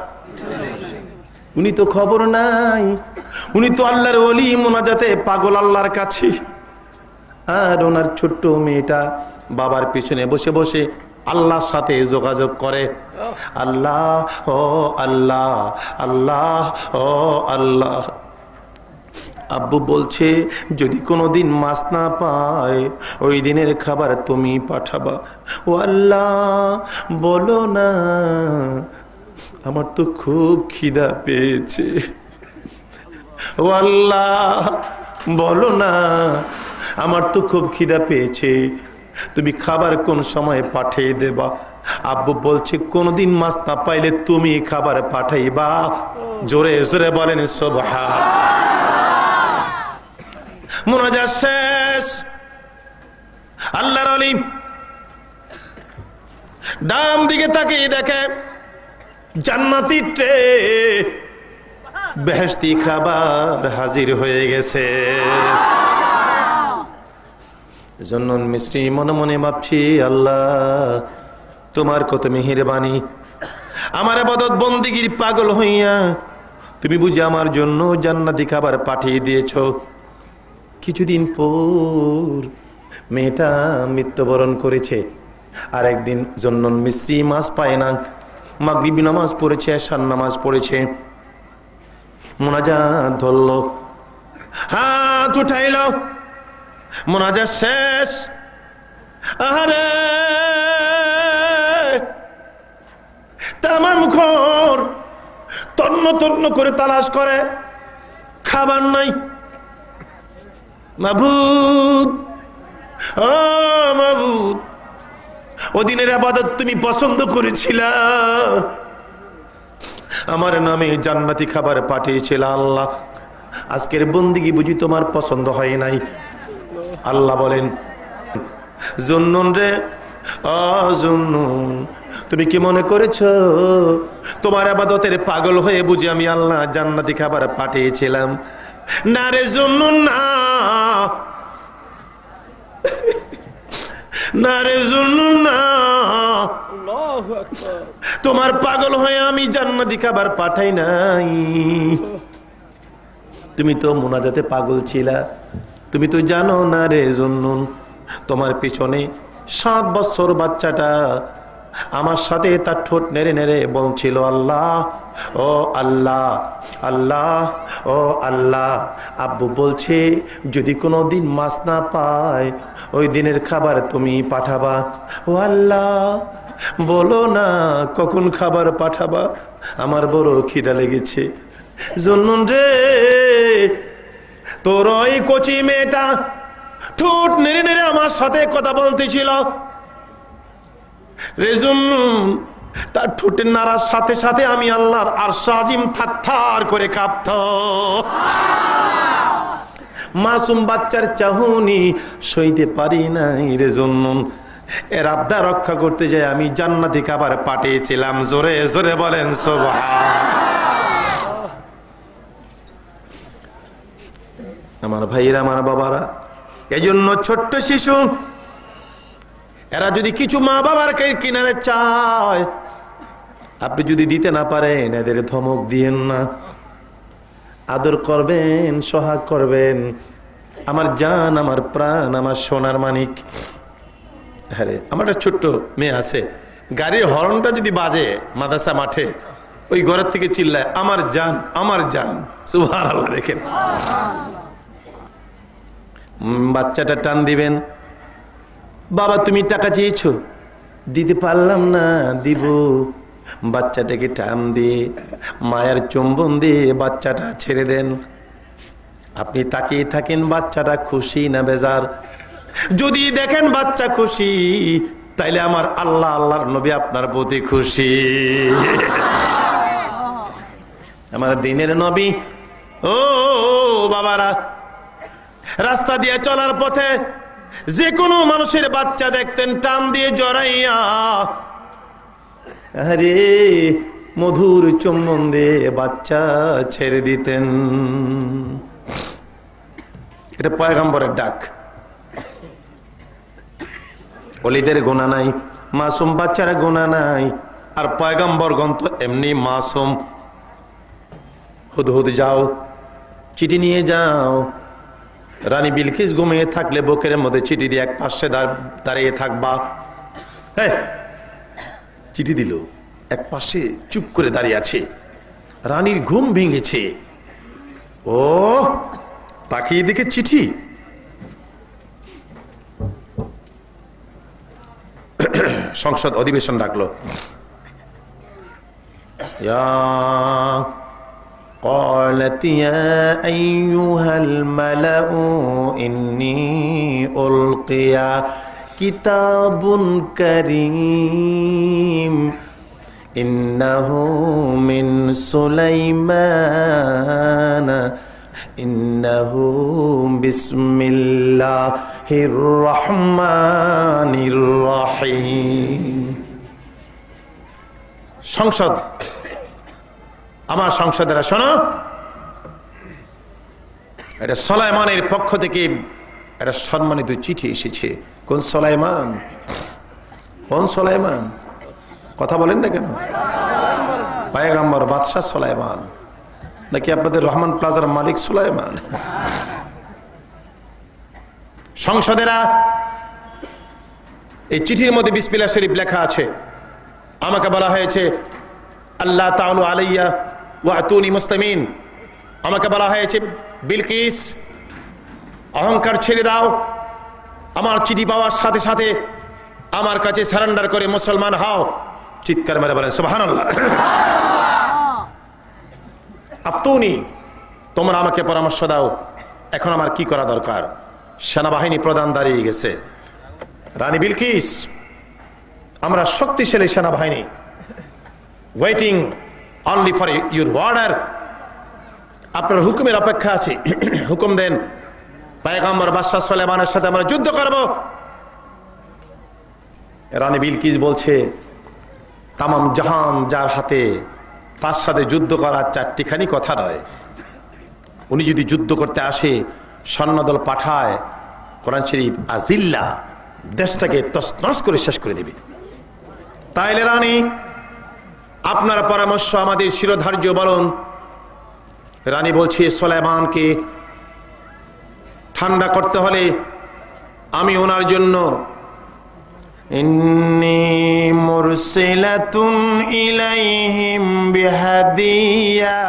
উনি তো খবর নাই, উনি তো আল্লাহর ওলি, মোনাজাতে পাগল আল্লাহর কাছে। আর ওনার ছোট্ট মেয়েটা বাবার পিছনে বসে বসে আল্লাহর সাথে যোগাযোগ করে। আল্লাহ ও আল্লাহ, আল্লাহ ও আল্লাহ। আব্বু বলছে, যদি কোনোদিন মাছ না পায়, ওই দিনের খাবার তুমি পাঠাবা। ও আল্লাহ, বলো না, আমার তো খুব খিদা পেয়েছে। ও আল্লাহ, বলো না, আমার তো খুব খিদা পেয়েছে, তুমি খাবার কোন সময় পাঠিয়ে দেবা? আব্বু বলছে, কোনদিন মাছ না পাইলে তুমি খাবার পাঠাইবা। জোরে জোরে বলেন সুবহান। মুনাজাত শেষ, আল্লাহর ওলি ডান দিকে তাকিয়ে দেখে জান্নাতি ট্রে, বেহেশতি খাবার হাজির হয়ে গেছে। জন্নুন মিসরি মনে মনে ভাবছি, আল্লাহ তোমার কত মেহেরবানি, আমার ইবাদত বন্দেগীর পাগল হইয়া তুমি বুঝি আমার জন্য জান্নাতি খাবার পাঠিয়ে দিয়েছ। কিছুদিন পর মেয়েটা মৃত্যুবরণ করেছে। আর একদিন জন্নুন মিসরি মাছ পায় না, মাগরিবি নামাজ পড়েছে, এশার নামাজ পড়েছে, মুনাজাত ধরল, হাত উঠাইল, মুনাজাত শেষ। আরে তামাম ঘর তন্ন তন্ন করে তালাশ করে, খাবার নাই। মাবুদ, ও মাবুদ, ওদিনের ইবাদত তুমি পছন্দ করেছিলা, আমার নামে জান্নাতি খাবার পাঠিয়েছিল আল্লাহ, আজকের বন্দেগী বুঝি তোমার পছন্দ হয় নাই। আল্লাহ বলেন, জুন্নুন রে, ও জুন্নুন, তুমি কি মনে করেছো তোমার ইবাদতের পাগল হয়ে বুঝি আমি আল্লাহ জান্নাতি খাবার পাঠিয়েছিলাম? না রে জুন্নুন, না, না রে জুন্নুন, না, তোমার পাগল হয়ে আমি জান্নাতি খাবার পাঠাই নাই। তুমি তো মুনাজাতে পাগল ছিলা, তুমি তো জানো না রে জুন্নুন, তোমার পিছনে 7 বছর বাচ্চাটা আমার সাথে তার ঠোঁট নেড়ে নেড়ে বলছিল, আল্লাহ ও আল্লাহ, আল্লাহ ও আল্লাহ, আব্বু বলছে যদি কোনো দিন মাছ না পায় ওই দিনের খাবার তুমি পাঠাবা। ও আল্লাহ, বলো না কখন খাবার পাঠাবা, আমার বড় খিদা লেগেছে। জুন্নুন রে, তোর ওই কচি মেয়েটা ঠোঁট নেড়ে নেড়ে আমার সাথে কথা বলতেছিল রে জুন্নুন, তার ঠোঁটের নাড়ার সাথে সাথে আমি আল্লাহর আরশ আজিম থারথার করে কাঁপত। মাসুম বাচ্চার চাহনি সইতে পারি নাই রে জুন্নুন, এর আবদার রক্ষা করতে যায় আমি জান্নাতি খাবার পাঠিয়েছিলাম। জোরে জোরে বলেন সুবহানাল্লাহ। আমার ভাইয়েরা, আমার বাবারা, এই জন্য ছোট্ট শিশু এরা যদি কিছু মা বাবার কিনারে চায়, আপনি যদি দিতে না পারেন এদের ধমক দিয়েন না, আদর করবেন, সোহাগ করবেন। আমার জান, আমার প্রাণ, আমার সোনার মানিক। হ্যাঁ, আমার একটা ছোট্ট মেয়ে আছে, গাড়ির হর্নটা যদি বাজে মাদ্রাসা মাঠে, ওই ঘরের থেকে চিল্লায় আমার জান, আমার জান। সুবহানাল্লাহ। দেখেন, বাচ্চাটা টান দিবেন, বাবা তুমি টাকা চেয়েছো, দিতে পারলাম না, দিব। বাচ্চাটাকে টান দিয়ে মায়ের চুম্বন দিয়ে বাচ্চাটা ছেড়ে দেন। আপনি তাকিয়ে থাকেন বাচ্চাটা খুশি না বেজার। যদি দেখেন বাচ্চা খুশি, তাইলে আমার আল্লাহ, আল্লাহর নবী আপনার প্রতি খুশি। আমার দিনের নবী। ও বাবারা, রাস্তা দিয়ে চলার পথে যে কোনো মানুষের বাচ্চা দেখতেন টান দিয়ে জড়াইয়া, আরে মধুর চুম্বন দিয়ে বাচ্চা ছেড়ে দিতেন। এটা পয়গম্বরের ডাক। ওলিদের গুনাহ নাই, মাসুম বাচ্চারা গুনাহ নাই, আর পয়গম্বরগণ তো এমনি মাসুম। হুদহুদ যাও, চিঠি নিয়ে যাও। রানী বিলকিস ঘুমিয়ে থাকলে বুকের মধ্যে চিঠি দিয়ে এক পাশে দাঁড়িয়ে থাকবা। চিঠি দিল, এক পাশে চুপ করে দাঁড়িয়ে আছে। রানীর ঘুম ভেঙেছে, ও তাকিয়ে দেখে চিঠি। সংসদ অধিবেশন ডাকলো। قالت يا أيها الملأ إني ألقي كتاب كريم إنه من سليمان إنه بسم الله الرحمن الرحيم। সংসদ, আমার সংসদেরা শোনো, এটা সুলাইমানের পক্ষ থেকে একটা সম্মানিত চিঠি এসেছে। কোন সুলাইমান? কোন সুলাইমান? কথা বলেন না কেন? পয়গম্বর বাদশাহ সুলাইমান নাকি আপনাদের রহমান প্লাজার মালিক সুলাইমান? সংসদেরা, এই চিঠির মধ্যে বিসমিল্লাহ শরীফ লেখা আছে। আমাকে বলা হয়েছে আল্লাহ তাআলা আলাইয়া ওয়া আতুনি মুসলিমিন। আমাকে বলা হয়েছে বিলকিস, অহংকার ছেড়ে দাও, আমার চিঠি পাওয়ার সাথে সাথে আমার কাছে সারেন্ডার করে মুসলমান হও। চিৎকার মেরে বলেন সুবহানাল্লাহ। আফতুনি, তোমরা আমাকে পরামর্শ দাও, এখন আমার কি করা দরকার? সেনাবাহিনী প্রধান দাঁড়িয়ে গেছে। রানী বিলকিস, আমরা শক্তিশালী সেনাবাহিনী, waiting only for your order. আপনার হুকুমের অপেক্ষা আছে, হুকুম দেন। পয়গম্বর বাদশাহ সুলাইমানের সাথে আমরা যুদ্ধ করব। রানী বিলকিস বলছে তামাম জাহান যার হাতে, তার সাথে যুদ্ধ করার চারটিখানি কথা নয়। উনি যদি যুদ্ধ করতে আসে, সৈন্যদল পাঠায়, কোরআন শরীফ আজিল্লা, দেশটাকে তছনছ করে শেষ করে দেবে। তাইলে রানী, আপনার পরামর্শ আমাদের শিরোধার্য বলুন। রানী বলছে সুলাইমানকে ঠান্ডা করতে হলে আমি ওনার জন্য ইন্নী মুরসিলাতুন ইলাইহিম বিহাদিয়া